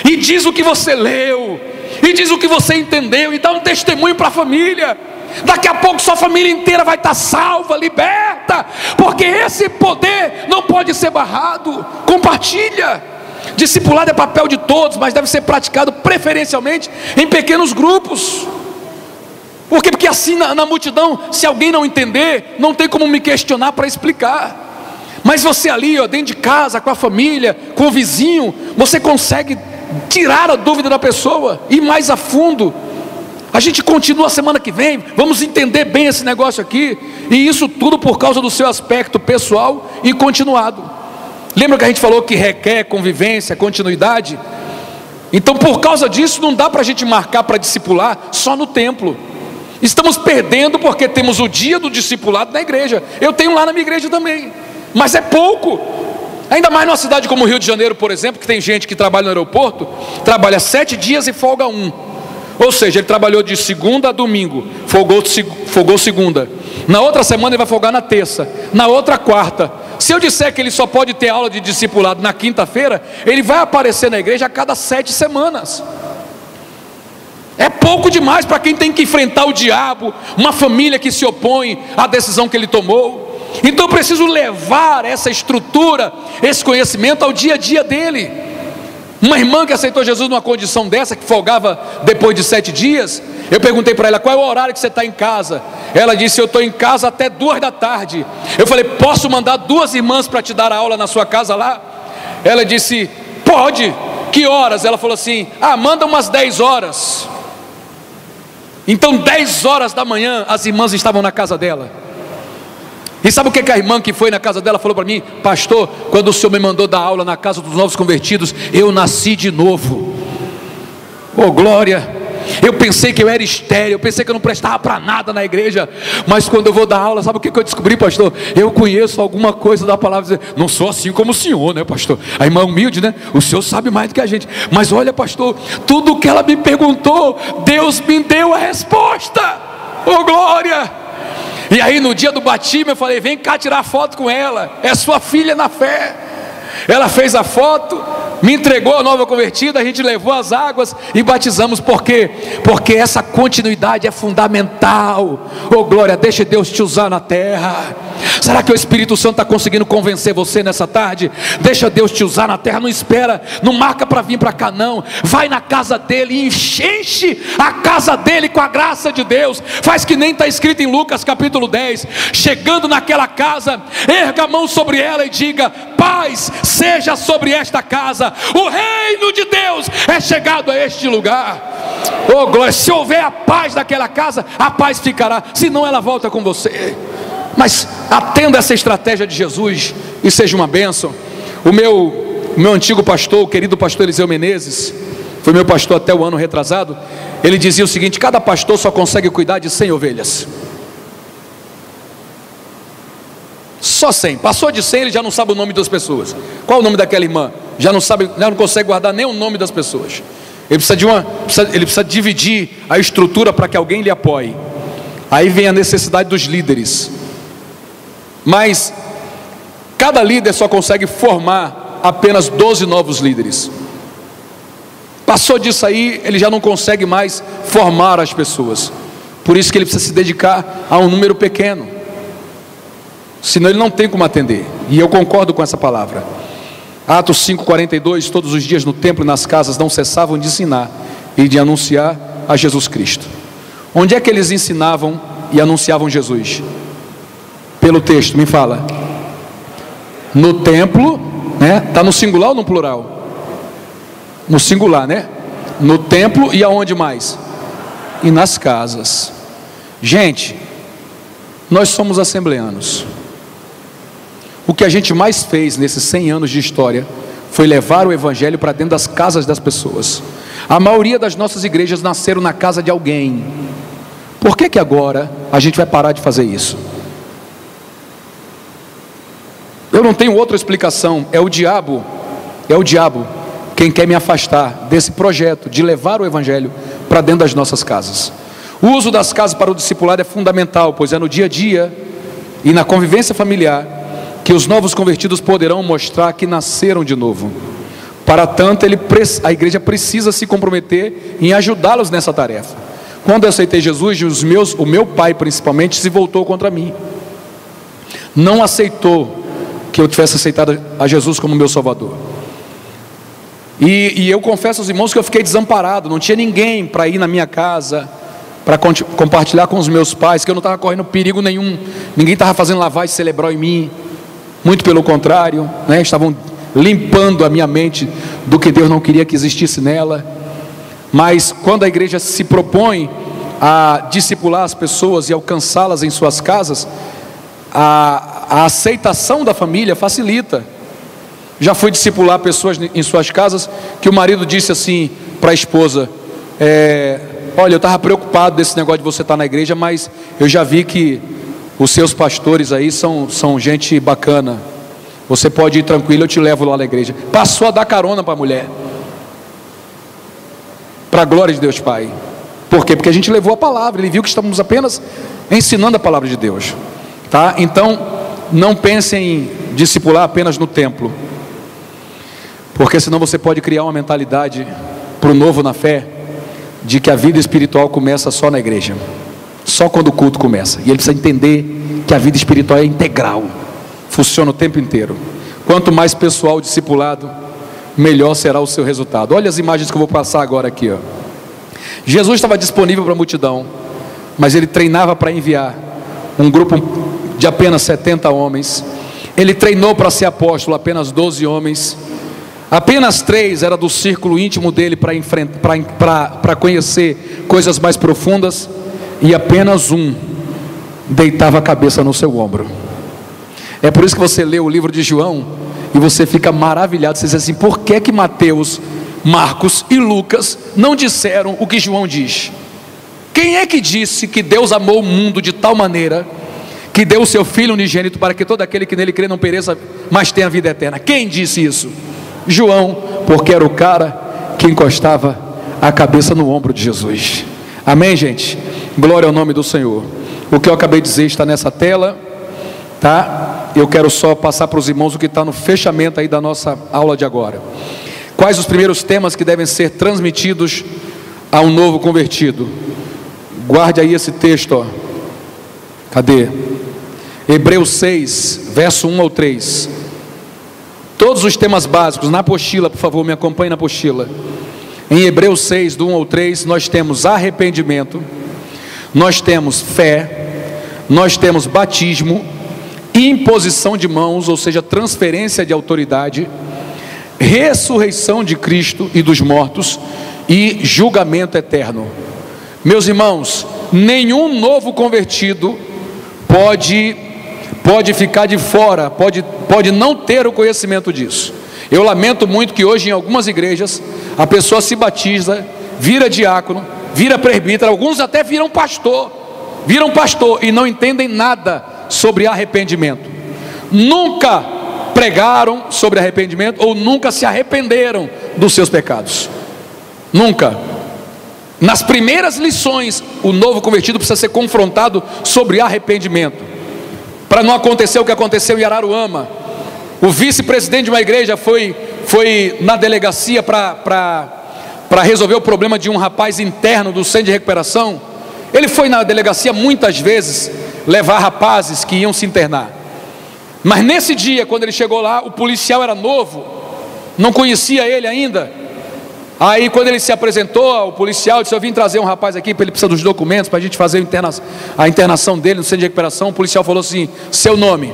e diz o que você leu, e diz o que você entendeu, e dá um testemunho para a família. Daqui a pouco sua família inteira vai estar salva, liberta, porque esse poder não pode ser barrado. Compartilha. Discipulado é papel de todos, mas deve ser praticado preferencialmente em pequenos grupos. Por quê? Porque assim na multidão, se alguém não entender, não tem como me questionar para explicar. Mas você ali, dentro de casa, com a família, com o vizinho, você consegue tirar a dúvida da pessoa, ir mais a fundo. A gente continua a semana que vem, vamos entender bem esse negócio aqui. E isso tudo por causa do seu aspecto pessoal e continuado. Lembra que a gente falou que requer convivência, continuidade? Então por causa disso não dá para a gente marcar para discipular só no templo. Estamos perdendo porque temos o dia do discipulado na igreja. Eu tenho lá na minha igreja também, mas é pouco. Ainda mais numa cidade como o Rio de Janeiro, por exemplo, que tem gente que trabalha no aeroporto, trabalha 7 dias e folga 1. Ou seja, ele trabalhou de segunda a domingo, folgou segunda. Na outra semana ele vai folgar na terça, na outra quarta. Se eu disser que ele só pode ter aula de discipulado na quinta-feira, ele vai aparecer na igreja a cada 7 semanas. É pouco demais para quem tem que enfrentar o diabo, uma família que se opõe à decisão que ele tomou. Então eu preciso levar essa estrutura, esse conhecimento ao dia a dia dele. Uma irmã que aceitou Jesus numa condição dessa, que folgava depois de 7 dias, eu perguntei para ela, qual é o horário que você está em casa? Ela disse, eu estou em casa até 2 da tarde. Eu falei, posso mandar 2 irmãs para te dar a aula na sua casa lá? Ela disse, pode. Que horas? Ela falou assim, manda umas 10 horas. Então 10 horas da manhã as irmãs estavam na casa dela. E sabe o que a irmã que foi na casa dela falou para mim? Pastor, quando o senhor me mandou dar aula na casa dos novos convertidos, eu nasci de novo. Oh glória! Eu pensei que eu era estéril, eu pensei que eu não prestava para nada na igreja. Mas quando eu vou dar aula, sabe o que eu descobri, pastor? Eu conheço alguma coisa da palavra. Não sou assim como o senhor, né, pastor? A irmã humilde, né? O senhor sabe mais do que a gente. Mas olha, pastor, tudo que ela me perguntou, Deus me deu a resposta. Oh, glória! E aí no dia do batismo eu falei: vem cá tirar foto com ela, é sua filha na fé. Ela fez a foto, me entregou a nova convertida, a gente levou as águas e batizamos. Por quê? Porque essa continuidade é fundamental. Oh glória, deixa Deus te usar na terra. Será que o Espírito Santo está conseguindo convencer você nessa tarde? Deixa Deus te usar na terra, não espera, não marca para vir para cá não. Vai na casa dele e enche a casa dele com a graça de Deus. Faz que nem está escrito em Lucas capítulo 10. Chegando naquela casa, erga a mão sobre ela e diga: paz seja sobre esta casa. O reino de Deus é chegado a este lugar. Oh glória, se houver a paz naquela casa, a paz ficará, senão ela volta com você. Mas atenda essa estratégia de Jesus e seja uma bênção. O meu antigo pastor, o querido pastor Eliseu Menezes, foi meu pastor até o ano retrasado. Ele dizia o seguinte: cada pastor só consegue cuidar de 100 ovelhas. Só 100, passou de 100 ele já não sabe o nome das pessoas. Qual o nome daquela irmã? Já não sabe, já não consegue guardar nem o nome das pessoas. Ele precisa dividir a estrutura para que alguém lhe apoie. Aí vem a necessidade dos líderes. Mas cada líder só consegue formar apenas 12 novos líderes. Passou disso aí, ele já não consegue mais formar as pessoas. Por isso que ele precisa se dedicar a um número pequeno, senão ele não tem como atender. E eu concordo com essa palavra. Atos 5:42, todos os dias no templo e nas casas não cessavam de ensinar e de anunciar a Jesus Cristo. Onde é que eles ensinavam e anunciavam Jesus? Pelo texto, me fala. No templo, né? Está no singular ou no plural? No singular, né? No templo e aonde mais? E nas casas. Gente, nós somos assembleanos. O que a gente mais fez nesses 100 anos de história foi levar o evangelho para dentro das casas das pessoas. A maioria das nossas igrejas nasceram na casa de alguém. Por que agora a gente vai parar de fazer isso? Eu não tenho outra explicação. É o diabo quem quer me afastar desse projeto de levar o evangelho para dentro das nossas casas. O uso das casas para o discipulado é fundamental, pois é no dia a dia e na convivência familiar que os novos convertidos poderão mostrar que nasceram de novo. Para tanto, a igreja precisa se comprometer em ajudá-los nessa tarefa. Quando eu aceitei Jesus, o meu pai principalmente se voltou contra mim. Não aceitou que eu tivesse aceitado a Jesus como meu Salvador. E eu confesso aos irmãos que eu fiquei desamparado. Não tinha ninguém para ir na minha casa, para compartilhar com os meus pais, que eu não estava correndo perigo nenhum. Ninguém estava fazendo lavagem cerebral em mim. Muito pelo contrário, né? Estavam limpando a minha mente do que Deus não queria que existisse nela. Mas quando a igreja se propõe a discipular as pessoas e alcançá-las em suas casas, a aceitação da família facilita. Já fui discipular pessoas em suas casas que o marido disse assim para a esposa: olha, eu estava preocupado desse negócio de você estar na igreja, mas eu já vi que os seus pastores aí são gente bacana, você pode ir tranquilo, eu te levo lá na igreja. Passou a dar carona para a mulher, para a glória de Deus Pai. Por quê? Porque a gente levou a palavra, ele viu que estamos apenas ensinando a palavra de Deus, tá? Então não pensem em discipular apenas no templo, porque senão você pode criar uma mentalidade para o novo na fé, de que a vida espiritual começa só na igreja, só quando o culto começa. E ele precisa entender que a vida espiritual é integral, funciona o tempo inteiro. Quanto mais pessoal discipulado, melhor será o seu resultado. Olha as imagens que eu vou passar agora aqui, ó. Jesus estava disponível para a multidão, mas ele treinava para enviar um grupo de apenas 70 homens. Ele treinou para ser apóstolo apenas 12 homens. Apenas 3 era do círculo íntimo dele para conhecer coisas mais profundas, e apenas 1 deitava a cabeça no seu ombro. É por isso que você lê o livro de João e você fica maravilhado. Você diz assim: por que Mateus Marcos e Lucas não disseram o que João diz. Quem é que disse que Deus amou o mundo de tal maneira que deu o seu Filho unigênito para que todo aquele que nele crê não pereça, mas tenha vida eterna? Quem disse isso? João, porque era o cara que encostava a cabeça no ombro de Jesus. Amém, gente? Glória ao nome do Senhor. O que eu acabei de dizer está nessa tela, tá? Eu quero só passar para os irmãos o que está no fechamento aí da nossa aula de agora. Quais os primeiros temas que devem ser transmitidos a um novo convertido? Guarde aí esse texto, ó. Cadê? Hebreus 6, verso 1 ao 3. Todos os temas básicos, na apostila, por favor, me acompanhe na apostila. Em Hebreus 6, do 1 ao 3, nós temos arrependimento, nós temos fé, nós temos batismo, imposição de mãos, ou seja, transferência de autoridade, ressurreição de Cristo e dos mortos e julgamento eterno. Meus irmãos, nenhum novo convertido pode ficar de fora, pode não ter o conhecimento disso. Eu lamento muito que hoje em algumas igrejas a pessoa se batiza, vira diácono, vira presbítero, alguns até viram pastor e não entendem nada sobre arrependimento. Nunca pregaram sobre arrependimento ou nunca se arrependeram dos seus pecados. Nunca. Nas primeiras lições, o novo convertido precisa ser confrontado sobre arrependimento, para não acontecer o que aconteceu em Araruama. O vice-presidente de uma igreja foi na delegacia para resolver o problema de um rapaz interno do centro de recuperação. Ele foi na delegacia muitas vezes levar rapazes que iam se internar, mas nesse dia, quando ele chegou lá, o policial era novo, não conhecia ele ainda. Aí quando ele se apresentou ao policial, disse: eu vim trazer um rapaz aqui, ele precisa dos documentos para a gente fazer a internação dele no centro de recuperação. O policial falou assim: seu nome?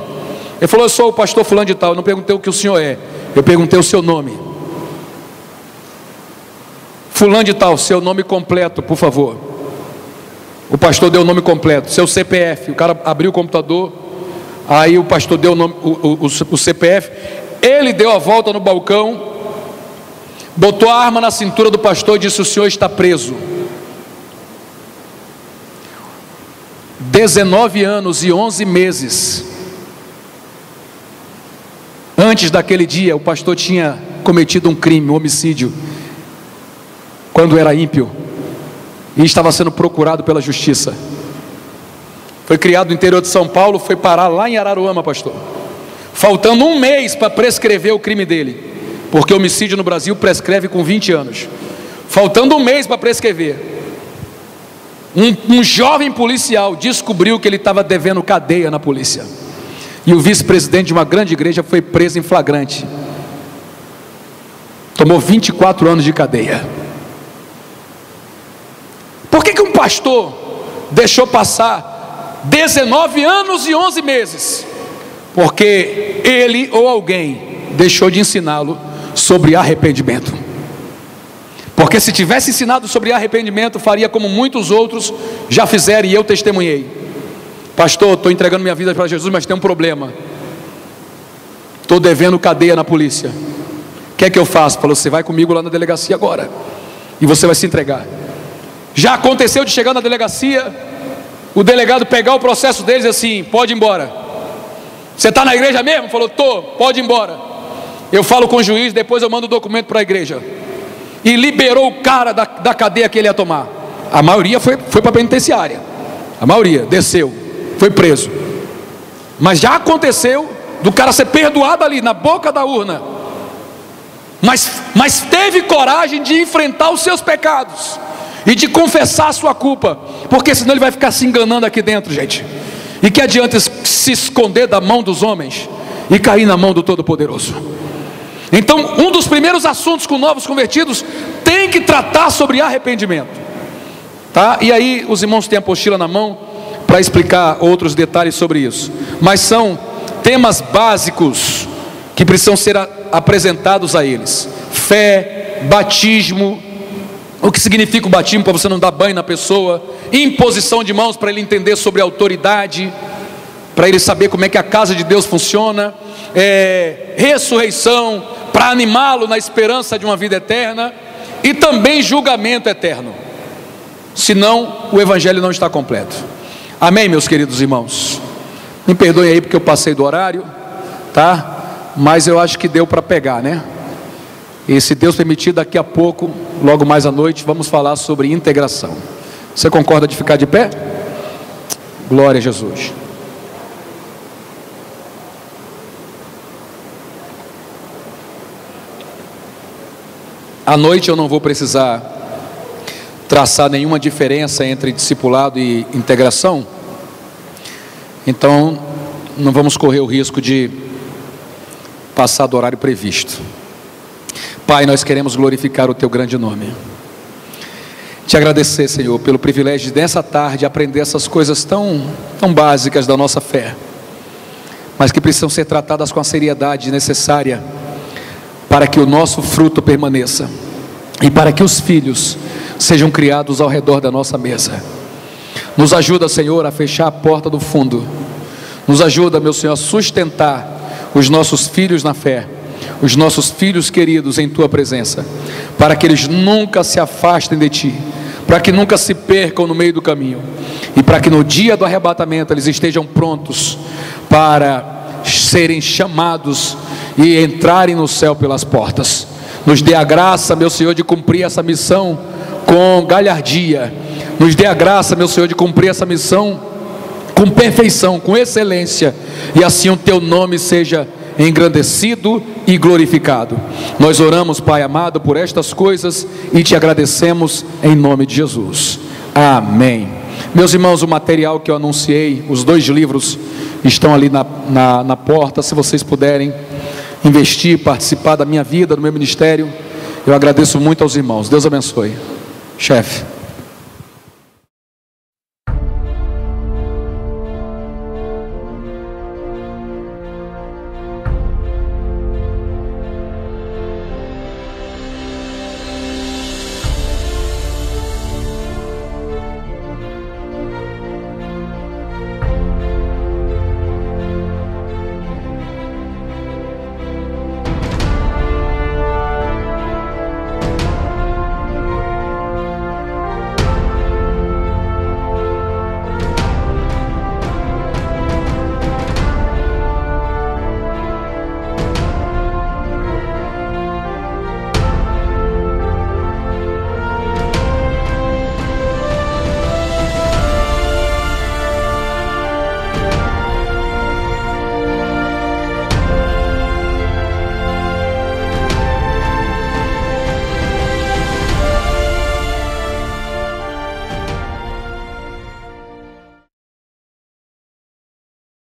Ele falou: eu sou o pastor fulano de tal. Eu não perguntei o que o senhor é, eu perguntei o seu nome. Fulano de tal, seu nome completo, por favor. O pastor deu o nome completo, seu CPF. O cara abriu o computador, aí o pastor deu o nome, o CPF. Ele deu a volta no balcão, botou a arma na cintura do pastor e disse: o senhor está preso. 19 anos e 11 meses antes daquele dia, o pastor tinha cometido um crime, um homicídio, quando era ímpio, e estava sendo procurado pela justiça. Foi criado no interior de São Paulo, foi parar lá em Araruama, pastor, faltando um mês para prescrever o crime dele, porque homicídio no Brasil prescreve com 20 anos. Faltando um mês para prescrever, um jovem policial descobriu que ele estava devendo cadeia na polícia, e o vice-presidente de uma grande igreja foi preso em flagrante, tomou 24 anos de cadeia. Por que um pastor deixou passar 19 anos e 11 meses? Porque ele ou alguém deixou de ensiná-lo sobre arrependimento. Porque se tivesse ensinado sobre arrependimento, faria como muitos outros já fizeram, e eu testemunhei: pastor, estou entregando minha vida para Jesus, mas tem um problema, estou devendo cadeia na polícia. O que é que eu faço? Falou: você vai comigo lá na delegacia agora, e você vai se entregar. Já aconteceu de chegar na delegacia, o delegado pegar o processo deles e assim: pode ir embora. Você está na igreja mesmo? Falou: tô, pode ir embora. Eu falo com o juiz, depois eu mando o documento para a igreja. E liberou o cara da cadeia que ele ia tomar. A maioria foi para a penitenciária, a maioria desceu, foi preso. Mas já aconteceu do cara ser perdoado ali na boca da urna, mas teve coragem de enfrentar os seus pecados e de confessar a sua culpa, porque senão ele vai ficar se enganando aqui dentro, gente. E que adianta se esconder da mão dos homens e cair na mão do Todo-Poderoso? Então, um dos primeiros assuntos com novos convertidos tem que tratar sobre arrependimento, tá? E aí os irmãos têm a apostila na mão para explicar outros detalhes sobre isso, mas são temas básicos que precisam ser apresentados a eles: fé, batismo, o que significa o batismo para você não dar banho na pessoa, imposição de mãos para ele entender sobre autoridade, para ele saber como é que a casa de Deus funciona, ressurreição, para animá-lo na esperança de uma vida eterna e também julgamento eterno. Senão o evangelho não está completo. Amém, meus queridos irmãos? Me perdoem aí porque eu passei do horário, tá? Mas eu acho que deu para pegar, né? E se Deus permitir, daqui a pouco, logo mais à noite, vamos falar sobre integração. Você concorda de ficar de pé? Glória a Jesus. À noite eu não vou precisar traçar nenhuma diferença entre discipulado e integração. Então, não vamos correr o risco de passar do horário previsto. Pai, nós queremos glorificar o Teu grande nome. Te agradecer, Senhor, pelo privilégio de nessa tarde aprender essas coisas tão básicas da nossa fé, mas que precisam ser tratadas com a seriedade necessária para que o nosso fruto permaneça e para que os filhos sejam criados ao redor da nossa mesa. Nos ajuda, Senhor, a fechar a porta do fundo. Nos ajuda, meu Senhor, a sustentar os nossos filhos na fé, os nossos filhos queridos em Tua presença, para que eles nunca se afastem de Ti, para que nunca se percam no meio do caminho, e para que no dia do arrebatamento eles estejam prontos para serem chamados e entrarem no céu pelas portas. Nos dê a graça, meu Senhor, de cumprir essa missão com galhardia. Nos dê a graça, meu Senhor, de cumprir essa missão com perfeição, com excelência, e assim o Teu nome seja engrandecido e glorificado. Nós oramos, Pai amado, por estas coisas e Te agradecemos em nome de Jesus. Amém. Meus irmãos, o material que eu anunciei, os 2 livros estão ali na porta. Se vocês puderem investir, participar da minha vida, do meu ministério, eu agradeço muito aos irmãos. Deus abençoe. Chefe.